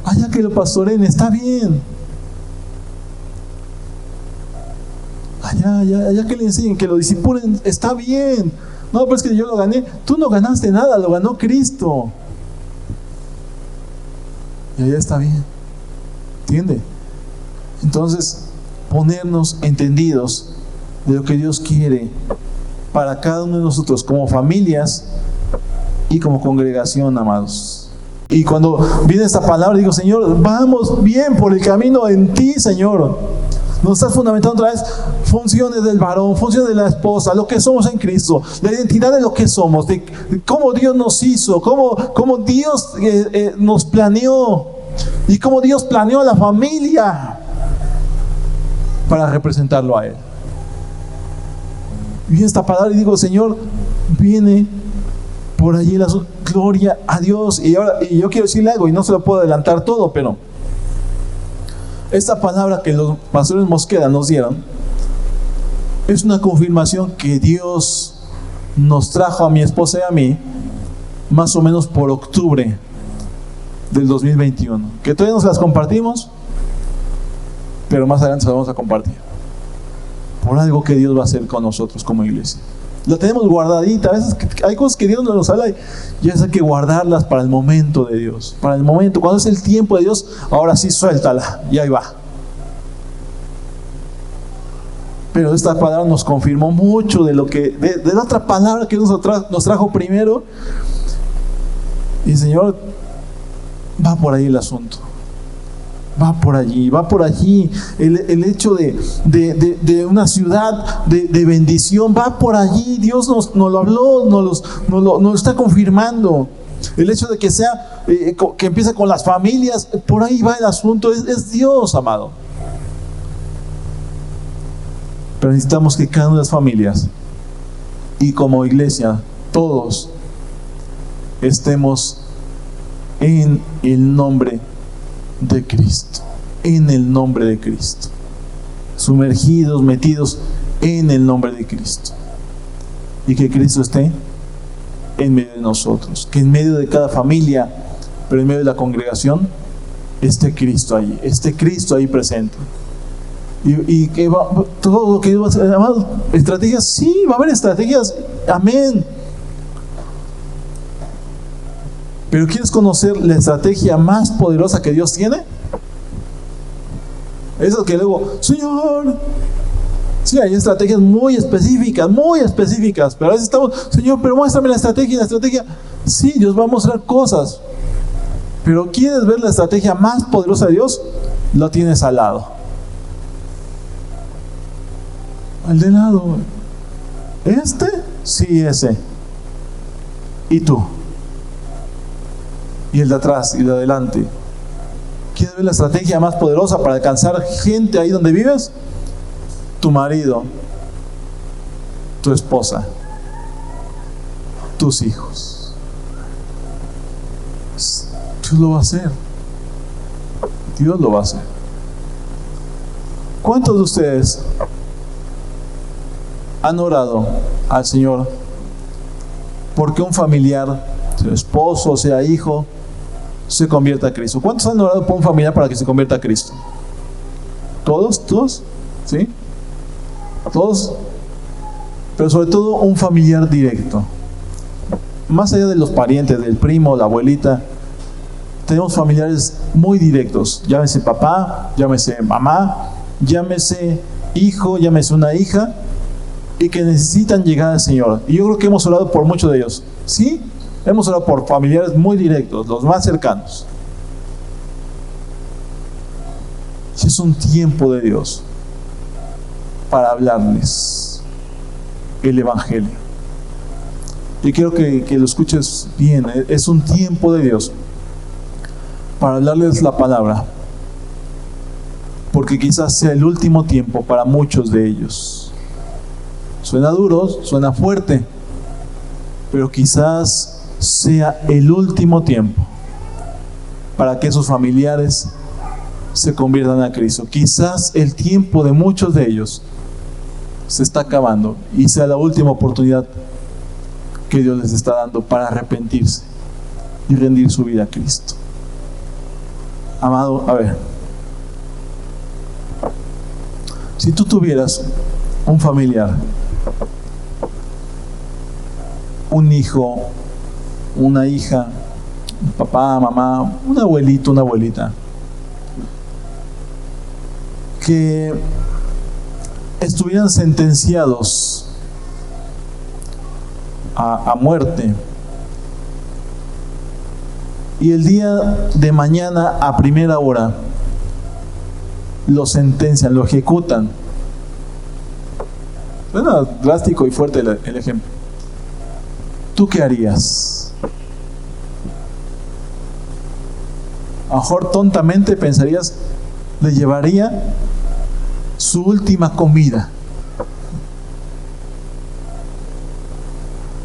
Allá que lo pastoren, está bien. Allá que le enseñen, que lo discipulen, está bien. No, pero es que yo lo gané. Tú no ganaste nada, lo ganó Cristo. y allá está bien. ¿Entiende? Entonces, ponernos entendidos de lo que Dios quiere para cada uno de nosotros como familias y como congregación, amados. Y cuando viene esta palabra, digo, Señor, vamos bien por el camino en ti, Señor. Nos estás fundamentando otra vez funciones del varón, funciones de la esposa, lo que somos en Cristo, la identidad de lo que somos, de cómo Dios nos hizo, cómo Dios nos planeó y cómo Dios planeó a la familia para representarlo a Él. Y esta palabra y digo, Señor, viene por allí la gloria a Dios. Y yo quiero decirle algo, y no se lo puedo adelantar todo, pero esta palabra que los pastores Mosqueda nos dieron es una confirmación que Dios nos trajo a mi esposa y a mí más o menos por octubre del 2021, que todavía no se las compartimos, pero más adelante se las vamos a compartir por algo que Dios va a hacer con nosotros como iglesia. La tenemos guardadita. A veces hay cosas que Dios nos habla y ya hay que guardarlas para el momento de Dios, para el momento, cuando es el tiempo de Dios, ahora sí suéltala y ahí va. Pero esta palabra nos confirmó mucho de lo que de la otra palabra que nos trajo primero. Y Señor, va por ahí el asunto. Va por allí. El hecho de una ciudad de bendición va por allí. Dios nos lo habló, nos lo está confirmando. El hecho de que sea, que empiece con las familias, por ahí va el asunto. Es Dios, amado. Pero necesitamos que cada una de las familias y como iglesia, todos estemos en el nombre de Cristo, en el nombre de Cristo, sumergidos, metidos en el nombre de Cristo, y que Cristo esté en medio de nosotros, que en medio de cada familia, pero en medio de la congregación, esté Cristo ahí presente, y que todo lo que Dios va a hacer, amado, estrategias, sí, va a haber estrategias, amén. Pero ¿quieres conocer la estrategia más poderosa que Dios tiene? Eso que luego, Señor, sí, hay estrategias muy específicas, pero a veces estamos, Señor, pero muéstrame la estrategia. Sí, Dios va a mostrar cosas, pero ¿quieres ver la estrategia más poderosa de Dios? Lo tienes al lado. Al de lado. Sí, ese. ¿Y tú? Y el de atrás y el de adelante. ¿Quieres ver la estrategia más poderosa para alcanzar gente ahí donde vives? Tu marido, tu esposa, tus hijos. Dios lo va a hacer. Dios lo va a hacer. ¿Cuántos de ustedes han orado al Señor porque un familiar, sea esposo, sea hijo, se convierta a Cristo? ¿Cuántos han orado por un familiar para que se convierta a Cristo? ¿Todos? ¿Sí? ¿Todos? Pero sobre todo un familiar directo. Más allá de los parientes, del primo, la abuelita, tenemos familiares muy directos. Llámese papá, llámese mamá, llámese hijo, llámese una hija, y que necesitan llegar al Señor. Y yo creo que hemos orado por muchos de ellos. ¿Sí? Hemos orado por familiares muy directos, los más cercanos. Es un tiempo de Dios para hablarles el Evangelio. Y quiero que lo escuches bien. Es un tiempo de Dios para hablarles la palabra, porque quizás sea el último tiempo para muchos de ellos. Suena duro, suena fuerte, pero quizás sea el último tiempo para que esos familiares se conviertan a Cristo. Quizás el tiempo de muchos de ellos se está acabando y sea la última oportunidad que Dios les está dando para arrepentirse y rendir su vida a Cristo. Amado, a ver, si tú tuvieras un familiar, un hijo, una hija, papá, mamá, un abuelito, una abuelita, que estuvieran sentenciados a muerte, y el día de mañana a primera hora lo sentencian, lo ejecutan. Suena drástico y fuerte el ejemplo. ¿Tú qué harías? A lo mejor tontamente pensarías, le llevaría su última comida,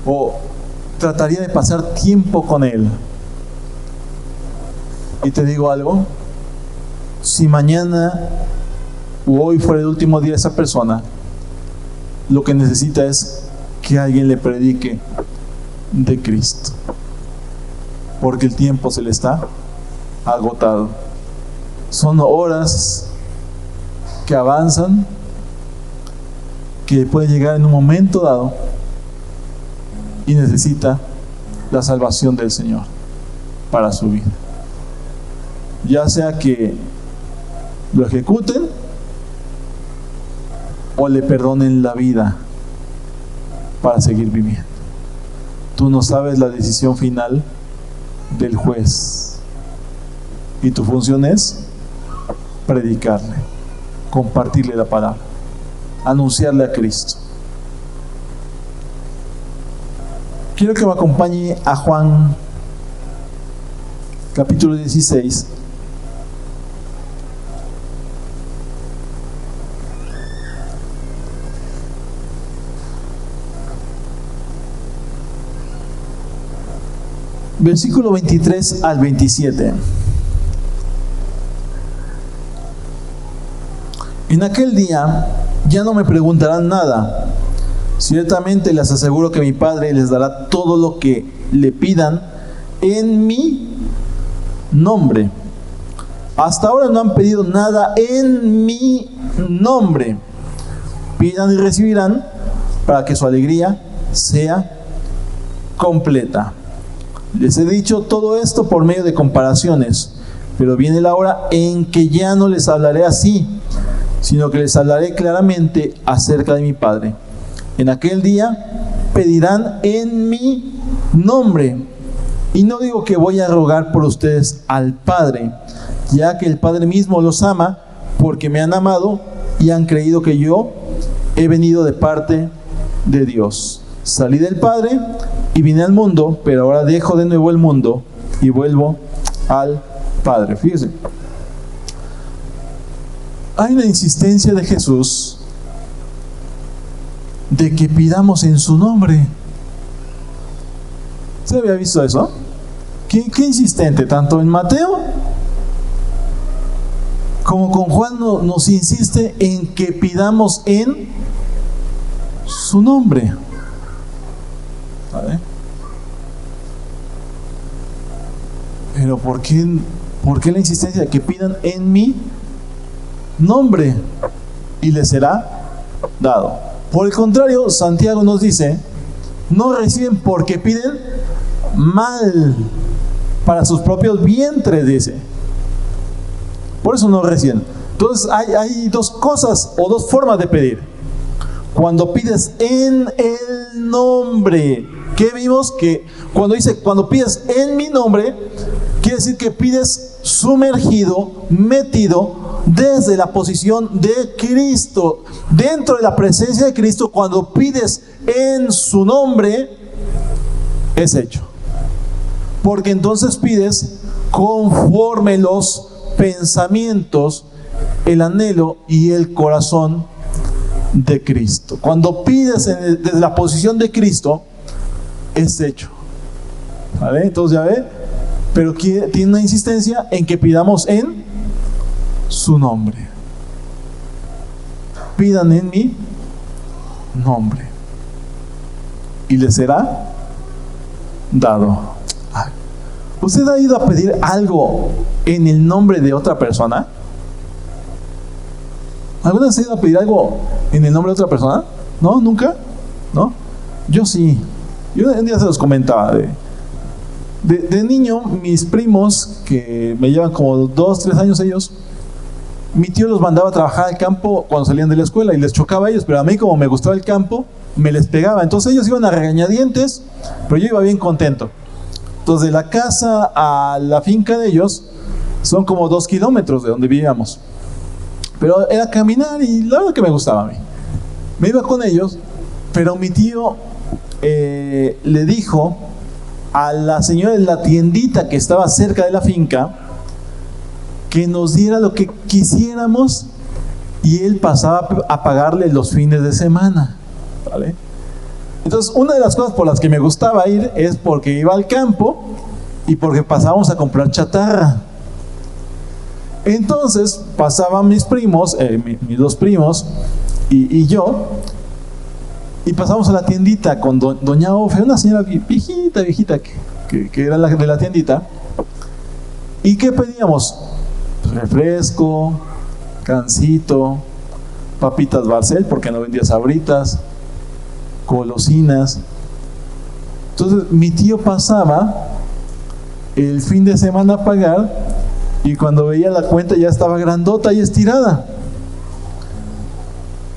o trataría de pasar tiempo con él. Y te digo algo, si mañana o hoy fuera el último día de esa persona, lo que necesita es que alguien le predique de Cristo, porque el tiempo se le está agotado. Son horas que avanzan, que puede llegar en un momento dado, y necesita la salvación del Señor para su vida. Ya sea que lo ejecuten o le perdonen la vida para seguir viviendo. Tú no sabes la decisión final del juez, y tu función es predicarle, compartirle la palabra, anunciarle a Cristo. Quiero que me acompañe a Juan capítulo 16. Versículo 23 al 27. En aquel día ya no me preguntarán nada. Ciertamente les aseguro que mi Padre les dará todo lo que le pidan en mi nombre. Hasta ahora no han pedido nada en mi nombre. Pidan y recibirán, para que su alegría sea completa. Les he dicho todo esto por medio de comparaciones, pero viene la hora en que ya no les hablaré así, sino que les hablaré claramente acerca de mi Padre. En aquel día pedirán en mi nombre, y no digo que voy a rogar por ustedes al Padre, ya que el Padre mismo los ama, porque me han amado y han creído que yo he venido de parte de Dios. Salí del Padre y vine al mundo, pero ahora dejo de nuevo el mundo y vuelvo al Padre. Fíjense, hay una insistencia de Jesús de que pidamos en su nombre. ¿Se había visto eso? ¿Qué insistente? Tanto en Mateo como con Juan nos insiste en que pidamos en su nombre. ¿Vale? Pero ¿por qué la insistencia de que pidan en mi nombre y les será dado? Por el contrario, Santiago nos dice, no reciben porque piden mal para sus propios vientres, dice. Por eso no reciben. Entonces hay dos cosas o dos formas de pedir. Cuando pides en el nombre, ¿qué vimos? Que cuando pides en mi nombre, quiere decir que pides sumergido, metido desde la posición de Cristo, dentro de la presencia de Cristo. Cuando pides en su nombre, es hecho. Porque entonces pides conforme los pensamientos, el anhelo y el corazón de Cristo. Cuando pides desde la posición de Cristo, es hecho. ¿Vale? Entonces ya ve, pero tiene una insistencia en que pidamos en su nombre. Pidan en mi nombre y les será dado. ¿Usted ha ido a pedir algo en el nombre de otra persona? ¿Alguna vez ha ido a pedir algo en el nombre de otra persona? ¿No? ¿Nunca? ¿No? Yo sí. Yo un día se los comentaba De niño, mis primos, que me llevan como 2, 3 años ellos, mi tío los mandaba a trabajar al campo cuando salían de la escuela y les chocaba a ellos, pero a mí como me gustaba el campo, me les pegaba. Entonces ellos iban a regañadientes, pero yo iba bien contento. Entonces de la casa a la finca de ellos son como 2 kilómetros de donde vivíamos. Pero era caminar y la verdad que me gustaba a mí. Me iba con ellos, pero mi tío le dijo a la señora de la tiendita que estaba cerca de la finca que nos diera lo que quisiéramos y él pasaba a pagarle los fines de semana, ¿vale? Entonces, una de las cosas por las que me gustaba ir es porque iba al campo y porque pasábamos a comprar chatarra. Entonces, pasaban mis primos, mis 2 primos y yo, y pasamos a la tiendita con doña Ofe, una señora viejita que era la de la tiendita. ¿Y qué pedíamos? Pues refresco, gansito, papitas Barcel, porque no vendía Sabritas, golosinas. Entonces mi tío pasaba el fin de semana a pagar y cuando veía la cuenta ya estaba grandota y estirada.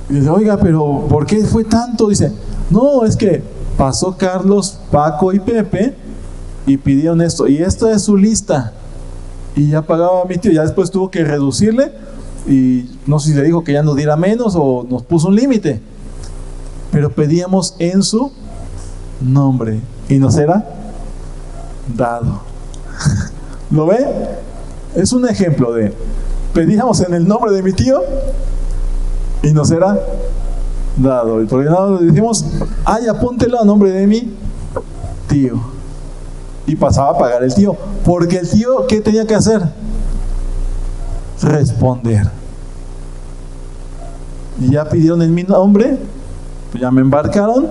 Y dice, oiga, pero ¿por qué fue tanto? Dice, no, es que pasó Carlos, Paco y Pepe y pidieron esto. Y esta es su lista. Y ya pagaba mi tío. Ya después tuvo que reducirle. Y no sé si le dijo que ya nos diera menos o nos puso un límite. Pero pedíamos en su nombre. Y nos era dado. ¿Lo ve? Es un ejemplo de pedíamos en el nombre de mi tío y nos era dado. Y porque no le decimos, ay, apúntelo a nombre de mi tío. Y pasaba a pagar el tío. Porque el tío, ¿qué tenía que hacer? Responder. Y ya pidieron en mi nombre, pues ya me embarcaron,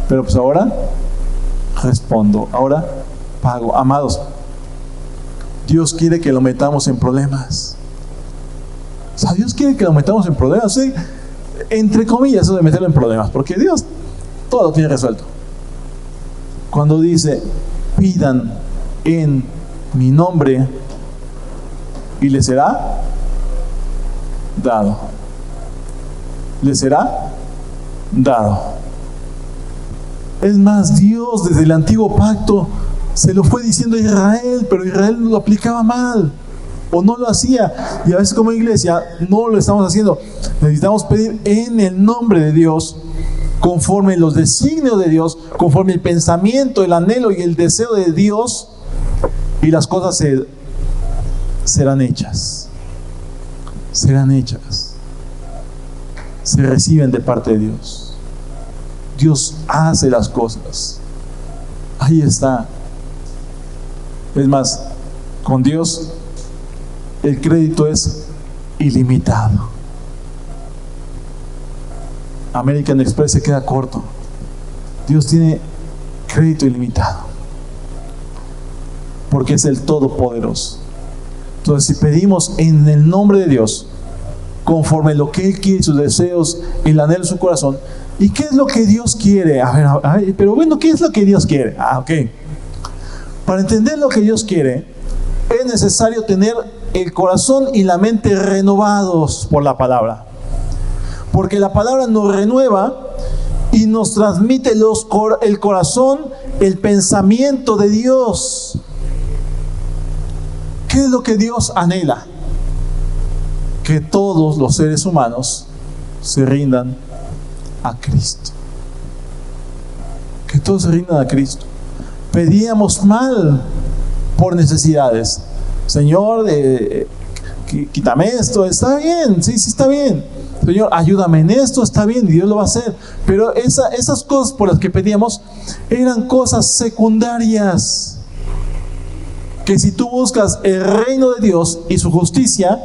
pero pues ahora respondo, ahora pago. Amados, Dios quiere que lo metamos en problemas. O sea, Dios quiere que lo metamos en problemas. ¿Sí? Entre comillas, eso de meterlo en problemas, porque Dios todo lo tiene resuelto. Cuando dice, pidan en mi nombre y les será dado. Les será dado. Es más, Dios desde el antiguo pacto se lo fue diciendo a Israel, pero Israel lo aplicaba mal o no lo hacía, y a veces como iglesia no lo estamos haciendo. Necesitamos pedir en el nombre de Dios, conforme los designios de Dios, conforme el pensamiento, el anhelo y el deseo de Dios, y las cosas serán hechas. Serán hechas. Se reciben de parte de Dios. Dios hace las cosas. Ahí está. Es más, con Dios el crédito es ilimitado. American Express se queda corto. Dios tiene crédito ilimitado, porque es el Todopoderoso. Entonces, si pedimos en el nombre de Dios, conforme lo que Él quiere, sus deseos, el anhelo de su corazón. ¿Y qué es lo que Dios quiere? A ver, pero bueno, ¿qué es lo que Dios quiere? Ok. Para entender lo que Dios quiere, es necesario tener el corazón y la mente renovados por la palabra. Porque la palabra nos renueva y nos transmite el corazón, el pensamiento de Dios. ¿Qué es lo que Dios anhela? Que todos los seres humanos se rindan a Cristo. Que todos se rindan a Cristo. Pedíamos mal por necesidades. Señor, quítame esto, está bien, sí, está bien. Señor, ayúdame en esto, está bien, y Dios lo va a hacer. Pero esas cosas por las que pedíamos eran cosas secundarias. Que si tú buscas el reino de Dios y su justicia,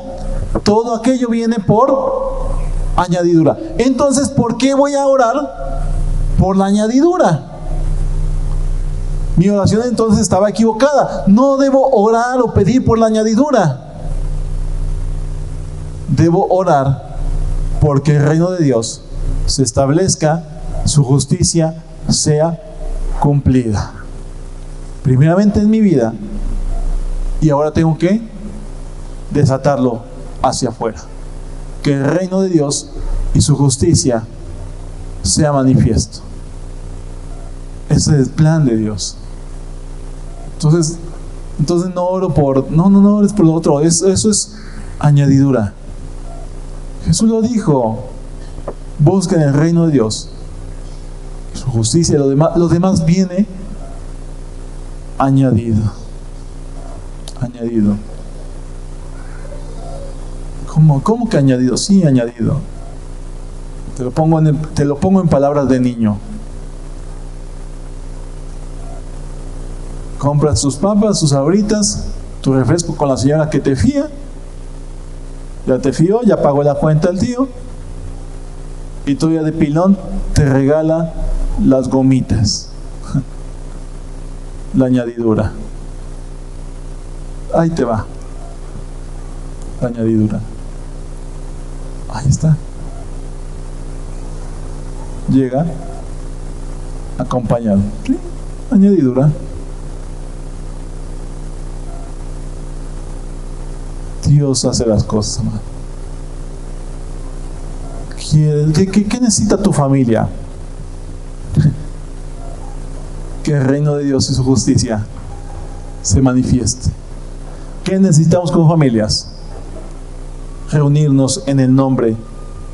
todo aquello viene por añadidura. Entonces, ¿por qué voy a orar por la añadidura? Mi oración entonces estaba equivocada. No debo orar o pedir por la añadidura. Debo orar porque el reino de Dios se establezca, su justicia sea cumplida. primeramente en mi vida, y ahora tengo que desatarlo hacia afuera. Que el reino de Dios y su justicia sea manifiesto. Ese es el plan de Dios. Entonces no oro por, no ores por lo otro. Eso es añadidura. Jesús lo dijo: busquen el reino de Dios, su justicia, lo demás viene añadido. ¿Cómo que añadido? Sí, añadido. Te lo pongo en palabras de niño. Compras tus papas, tus sabritas, tu refresco con la señora que te fía. Ya te fió, ya pagó la cuenta el tío. Y todavía de pilón te regala las gomitas. La añadidura. Ahí te va. La añadidura. Ahí está. Llega acompañado. ¿Sí? Añadidura. Dios hace las cosas, amado. ¿Qué necesita tu familia? Que el reino de Dios y su justicia se manifieste. ¿Qué necesitamos como familias? Reunirnos en el nombre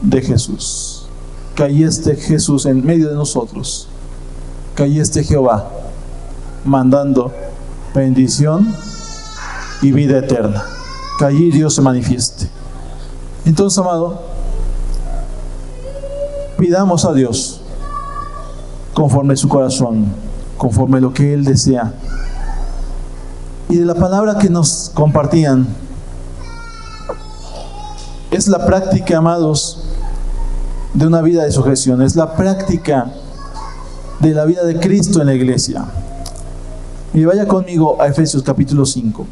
de Jesús. Que ahí esté Jesús en medio de nosotros. Que ahí esté Jehová mandando bendición y vida eterna. Que allí Dios se manifieste. Entonces, amado, pidamos a Dios conforme su corazón, conforme lo que Él desea. Y de la palabra que nos compartían, es la práctica, amados, de una vida de sujeción. Es la práctica de la vida de Cristo en la iglesia. Y vaya conmigo a Efesios capítulo 5.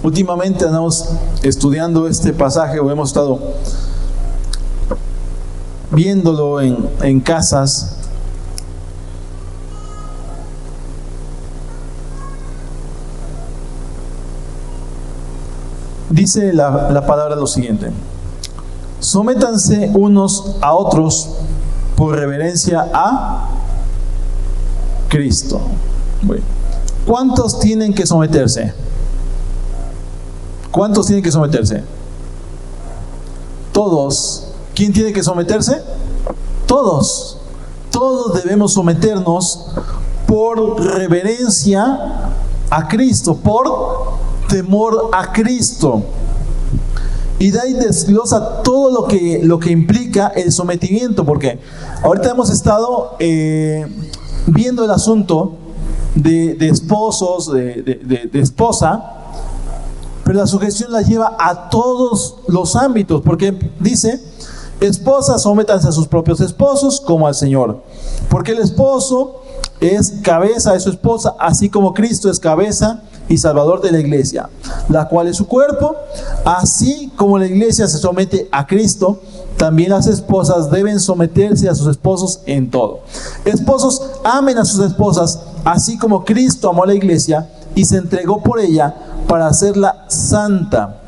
Últimamente andamos estudiando este pasaje, o hemos estado viéndolo en casas. Dice la palabra lo siguiente: sométanse unos a otros por reverencia a Cristo. Bueno, ¿cuántos tienen que someterse? ¿Cuántos tienen que someterse? Todos. ¿Quién tiene que someterse? Todos. Todos debemos someternos por reverencia a Cristo, por temor a Cristo. Y de ahí desglosa todo lo que implica el sometimiento, porque ahorita hemos estado viendo el asunto de esposos, de esposa. Pero la sujeción la lleva a todos los ámbitos, porque dice: esposas, sométanse a sus propios esposos como al Señor, porque el esposo es cabeza de su esposa, así como Cristo es cabeza y salvador de la iglesia, la cual es su cuerpo. Así como la iglesia se somete a Cristo, también las esposas deben someterse a sus esposos en todo. Esposos, amen a sus esposas, así como Cristo amó a la iglesia y se entregó por ella para hacerla santa.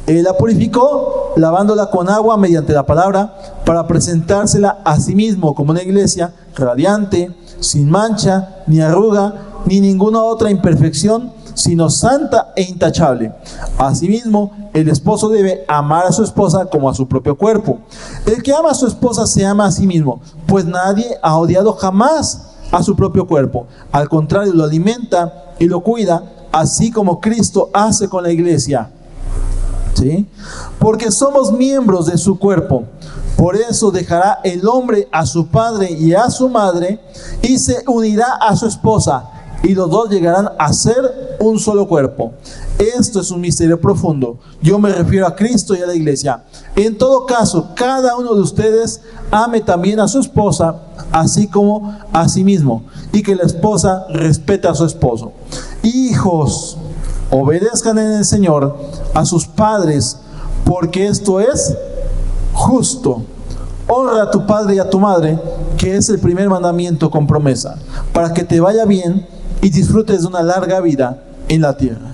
Él la purificó, lavándola con agua mediante la palabra, para presentársela a sí mismo como una iglesia radiante, sin mancha, ni arruga, ni ninguna otra imperfección, sino santa e intachable. Asimismo, el esposo debe amar a su esposa como a su propio cuerpo. El que ama a su esposa se ama a sí mismo, pues nadie ha odiado jamás a su propio cuerpo. Al contrario, lo alimenta y lo cuida, así como Cristo hace con la iglesia. ¿Sí? Porque somos miembros de su cuerpo. Por eso dejará el hombre a su padre y a su madre, y se unirá a su esposa, y los dos llegarán a ser un solo cuerpo. Esto es un misterio profundo. Yo me refiero a Cristo y a la iglesia. En todo caso, cada uno de ustedes ame también a su esposa, así como a sí mismo, y que la esposa respete a su esposo. Hijos, obedezcan en el Señor a sus padres, porque esto es justo. Honra a tu padre y a tu madre, que es el primer mandamiento con promesa, para que te vaya bien y disfrutes de una larga vida en la tierra.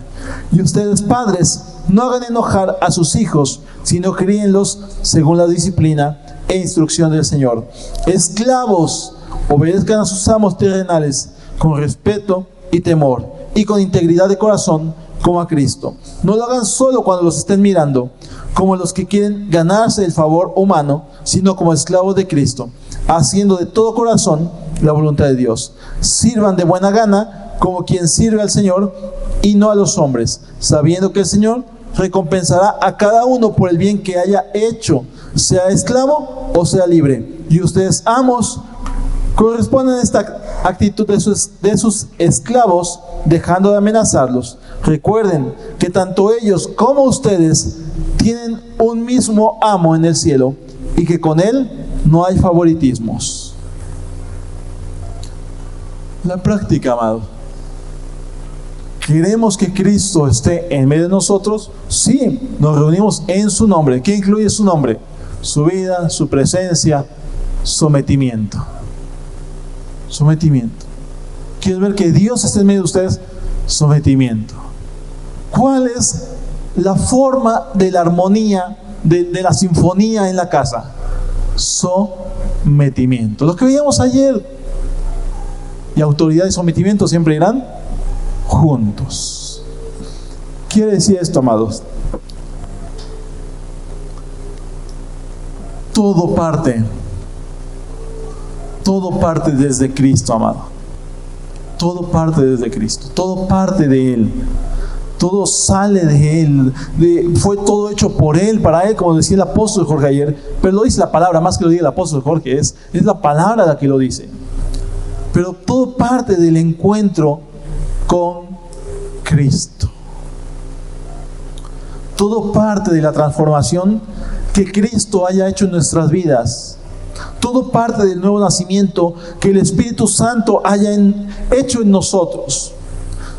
Y ustedes, padres, no hagan enojar a sus hijos, sino críenlos según la disciplina e instrucción del Señor. Esclavos, obedezcan a sus amos terrenales con respeto y temor, y con integridad de corazón, como a Cristo. No lo hagan solo cuando los estén mirando, como los que quieren ganarse el favor humano, sino como esclavos de Cristo, haciendo de todo corazón la voluntad de Dios. Sirvan de buena gana como quien sirve al Señor y no a los hombres, sabiendo que el Señor recompensará a cada uno por el bien que haya hecho, sea esclavo o sea libre. Y ustedes, amos, corresponden a esta actitud de sus esclavos, dejando de amenazarlos. Recuerden que tanto ellos como ustedes tienen un mismo amo en el cielo, y que con él no hay favoritismos. La práctica, amado. ¿Queremos que Cristo esté en medio de nosotros? Sí, nos reunimos en su nombre. ¿Qué incluye su nombre? Su vida, su presencia, sometimiento. Sometimiento. ¿Quieres ver que Dios esté en medio de ustedes? Sometimiento. ¿Cuál es la forma de la armonía, de la sinfonía en la casa? Sometimiento. Lo que veíamos ayer. Y autoridad y sometimiento siempre irán juntos. Quiere decir esto, amados. Todo parte desde Cristo, amado. Todo parte desde Cristo. Todo parte de Él. Todo sale de Él. Fue todo hecho por Él, para Él, como decía el apóstol Jorge ayer. Pero lo dice la palabra, más que lo diga el apóstol Jorge, es la palabra la que lo dice. Pero todo parte del encuentro con Cristo. Todo parte de la transformación que Cristo haya hecho en nuestras vidas. Todo parte del nuevo nacimiento que el Espíritu Santo haya hecho en nosotros.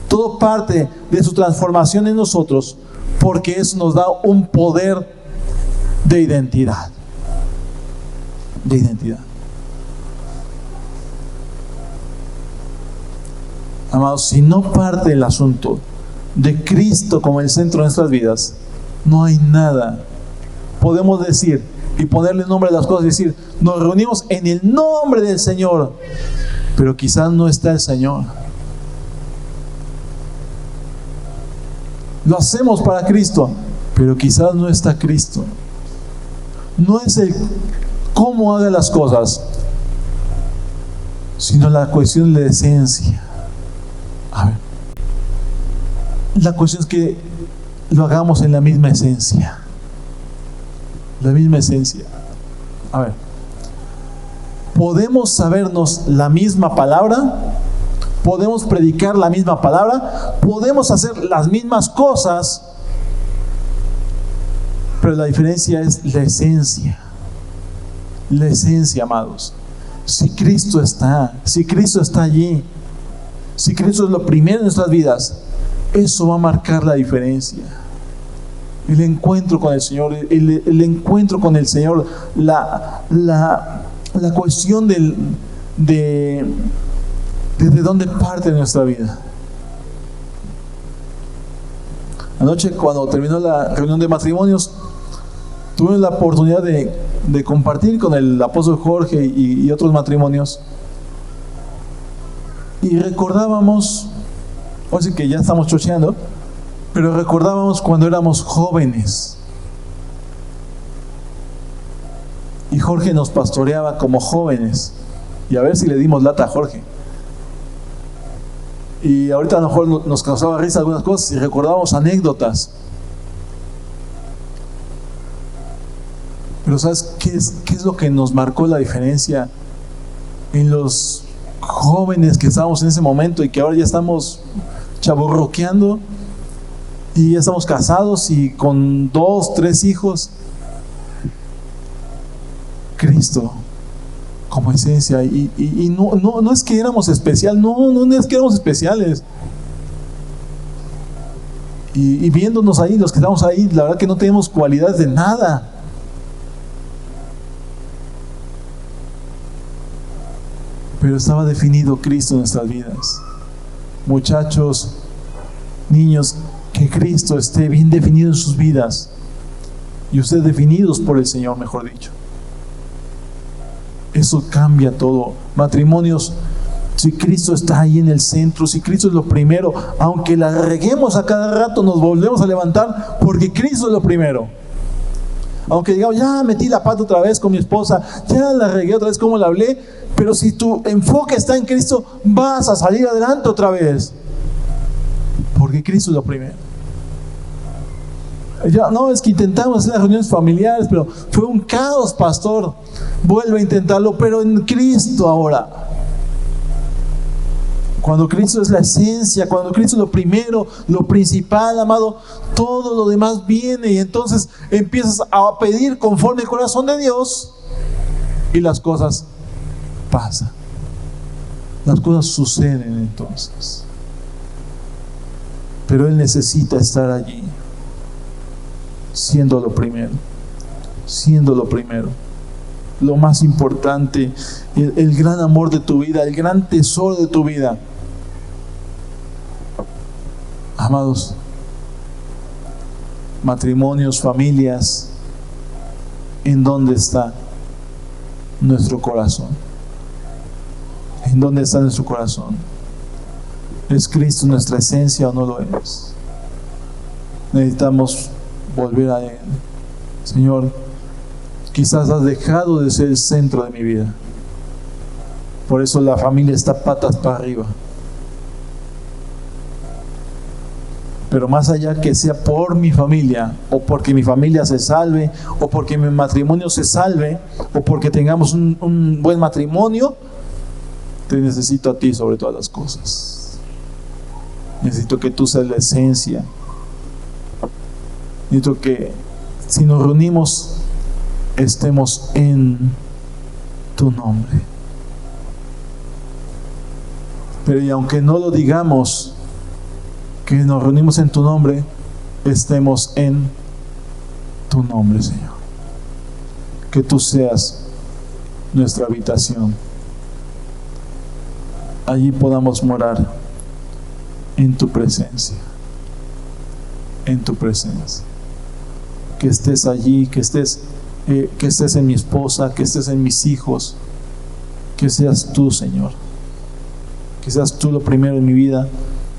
Todo parte de su transformación en nosotros, porque eso nos da un poder de identidad. De identidad. Amados, si no parte el asunto de Cristo como el centro de nuestras vidas, no hay nada. Podemos decir y ponerle nombre a las cosas y decir, nos reunimos en el nombre del Señor, pero quizás no está el Señor. Lo hacemos para Cristo, pero quizás no está Cristo. No es el cómo haga las cosas, sino la cuestión de la esencia. A ver, la cuestión es que lo hagamos en la misma esencia. La misma esencia. A ver, ¿podemos sabernos la misma palabra? ¿Podemos predicar la misma palabra? ¿Podemos hacer las mismas cosas? Pero la diferencia es la esencia. La esencia, amados. Si Cristo está allí, si Cristo es lo primero en nuestras vidas, eso va a marcar la diferencia. El encuentro con el Señor, el encuentro con el Señor, la cuestión de dónde parte nuestra vida. Anoche, cuando terminó la reunión de matrimonios, tuve la oportunidad de compartir con el apóstol Jorge y otros matrimonios. Y recordábamos, o sea que ya estamos chocheando, pero recordábamos cuando éramos jóvenes. Y Jorge nos pastoreaba como jóvenes. Y a ver si le dimos lata a Jorge. Y ahorita a lo mejor nos causaba risa algunas cosas y recordábamos anécdotas. Pero ¿sabes qué es lo que nos marcó la diferencia en los jóvenes que estábamos en ese momento y que ahora ya estamos chavorroqueando y ya estamos casados y con 2, 3 hijos? Cristo como esencia. Y no es que éramos especiales, no es que éramos especiales. Y viéndonos ahí, los que estamos ahí, la verdad que no tenemos cualidades de nada. Pero estaba definido Cristo en nuestras vidas. Muchachos, niños, que Cristo esté bien definido en sus vidas. Y ustedes definidos por el Señor, mejor dicho. Eso cambia todo. Matrimonios, si Cristo está ahí en el centro, si Cristo es lo primero, aunque la reguemos a cada rato, nos volvemos a levantar porque Cristo es lo primero. Aunque digamos, ya metí la pata otra vez con mi esposa, ya la regué otra vez como la hablé, pero si tu enfoque está en Cristo, vas a salir adelante otra vez. Porque Cristo es lo primero. Ya, no, es que intentamos hacer las reuniones familiares, pero fue un caos, pastor. Vuelve a intentarlo, pero en Cristo ahora. Cuando Cristo es la esencia, cuando Cristo es lo primero, lo principal, amado, todo lo demás viene y entonces empiezas a pedir conforme el corazón de Dios y las cosas pasan. Las cosas suceden entonces. Pero Él necesita estar allí, siendo lo primero, lo más importante, el gran amor de tu vida, el gran tesoro de tu vida. Amados, matrimonios, familias, ¿en dónde está nuestro corazón? ¿En dónde está nuestro corazón? ¿Es Cristo nuestra esencia o no lo es? Necesitamos volver a Él. Señor, quizás has dejado de ser el centro de mi vida. Por eso la familia está patas para arriba. Pero más allá que sea por mi familia, o porque mi familia se salve, o porque mi matrimonio se salve, o porque tengamos un buen matrimonio, te necesito a ti sobre todas las cosas. Necesito que tú seas la esencia. Necesito que si nos reunimos, estemos en tu nombre. Pero y aunque no lo digamos, que nos reunimos en tu nombre, estemos en tu nombre, Señor. Que tú seas nuestra habitación. Allí podamos morar en tu presencia. En tu presencia. Que estés allí, que estés en mi esposa, que estés en mis hijos. Que seas tú, Señor. Que seas tú lo primero en mi vida.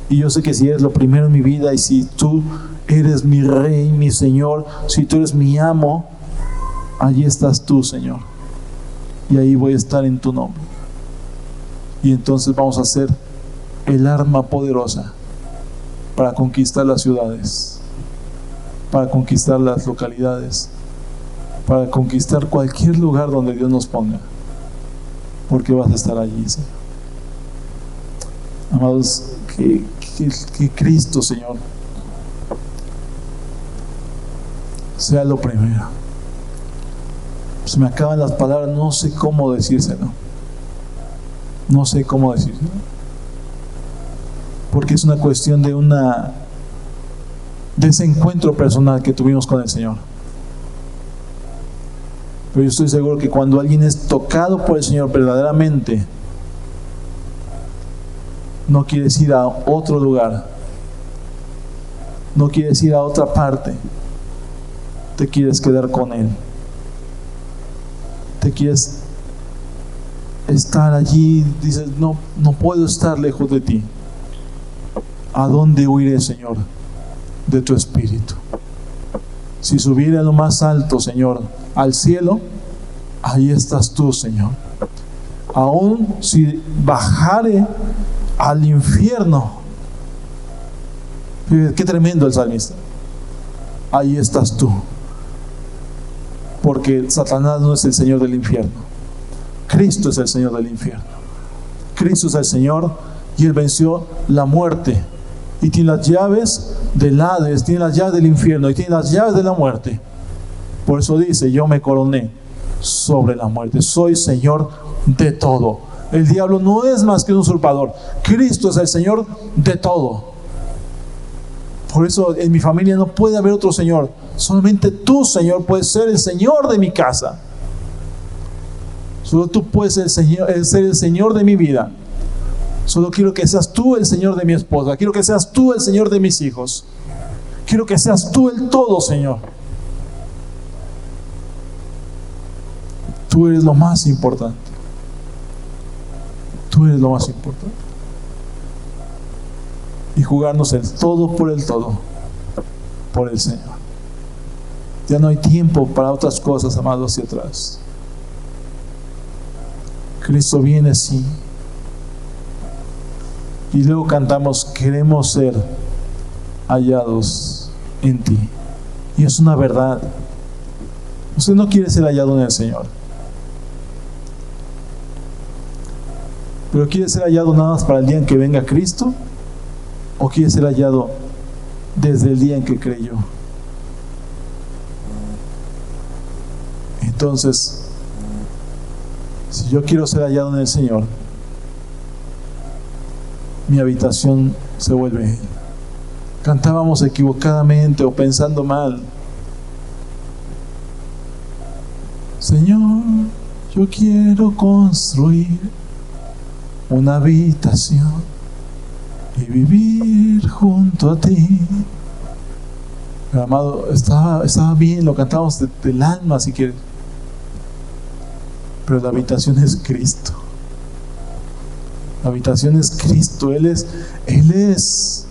Y yo sé que si eres lo primero en mi vida, y si tú eres mi Rey, mi Señor, si tú eres mi amo, allí estás tú, Señor. Y ahí voy a estar en tu nombre. Y entonces vamos a ser el arma poderosa para conquistar las ciudades, para conquistar las localidades, para conquistar cualquier lugar donde Dios nos ponga, porque vas a estar allí, Señor. Amados, que Cristo, Señor, sea lo primero. Se me acaban las palabras, no sé cómo decírselo. No sé cómo decírselo. Porque es una cuestión de ese encuentro personal que tuvimos con el Señor. Pero yo estoy seguro que cuando alguien es tocado por el Señor verdaderamente, no quieres ir a otro lugar, no quieres ir a otra parte, te quieres quedar con Él, te quieres estar allí, dices, no puedo estar lejos de ti. ¿A dónde huiré, Señor? De tu Espíritu. Si subiera a lo más alto, Señor, al cielo, ahí estás tú, Señor. Aún si bajare al infierno, qué tremendo el salmista, ahí estás tú, porque Satanás no es el Señor del infierno, Cristo es el Señor del infierno. Cristo es el Señor y Él venció la muerte y tiene las llaves del Hades, tiene las llaves del infierno y tiene las llaves de la muerte. Por eso dice, yo me coroné sobre la muerte, soy Señor de todo. El diablo no es más que un usurpador. Cristo es el Señor de todo. Por eso en mi familia no puede haber otro Señor. Solamente tú, Señor, puedes ser el Señor de mi casa. Solo tú puedes ser el Señor de mi vida. Solo quiero que seas tú el Señor de mi esposa. Quiero que seas tú el Señor de mis hijos. Quiero que seas tú el todo, Señor. Tú eres lo más importante. Tú eres lo más importante. Y jugarnos el todo por el todo, por el Señor. Ya no hay tiempo para otras cosas, amados, hacia atrás. Cristo viene, sí. Y luego cantamos, queremos ser hallados en ti. Y es una verdad. Usted no quiere ser hallado en el Señor, pero quiere ser hallado nada más para el día en que venga Cristo, o quiere ser hallado desde el día en que creyó. Entonces, si yo quiero ser hallado en el Señor, mi habitación se vuelve Él. Cantábamos equivocadamente o pensando mal. Señor, yo quiero construir una habitación y vivir junto a ti. Pero, amado, estaba bien, lo cantábamos del alma, si quieres. Pero la habitación es Cristo. La habitación es Cristo. Él es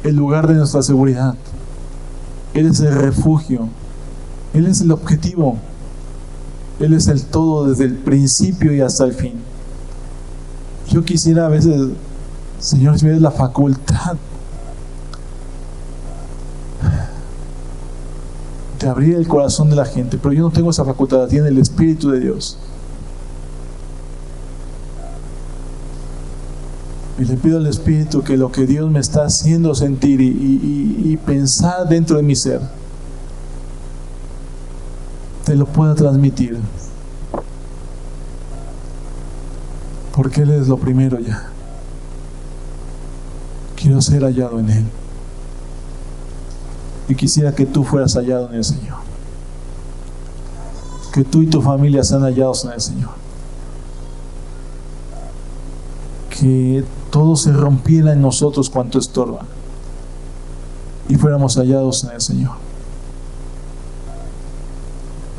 el lugar de nuestra seguridad. Él es el refugio. Él es el objetivo. Él es el todo desde el principio y hasta el fin. Yo quisiera a veces, Señor, si me des la facultad de abrir el corazón de la gente, pero yo no tengo esa facultad, la tiene el Espíritu de Dios. Y le pido al Espíritu que lo que Dios me está haciendo sentir y pensar dentro de mi ser, te lo pueda transmitir. Porque Él es lo primero ya. Quiero ser hallado en Él. Y quisiera que tú fueras hallado en el Señor. Que tú y tu familia sean hallados en el Señor. Que todo se rompiera en nosotros cuanto estorba y fuéramos hallados en el Señor.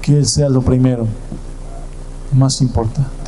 Que Él sea lo primero, lo más importante.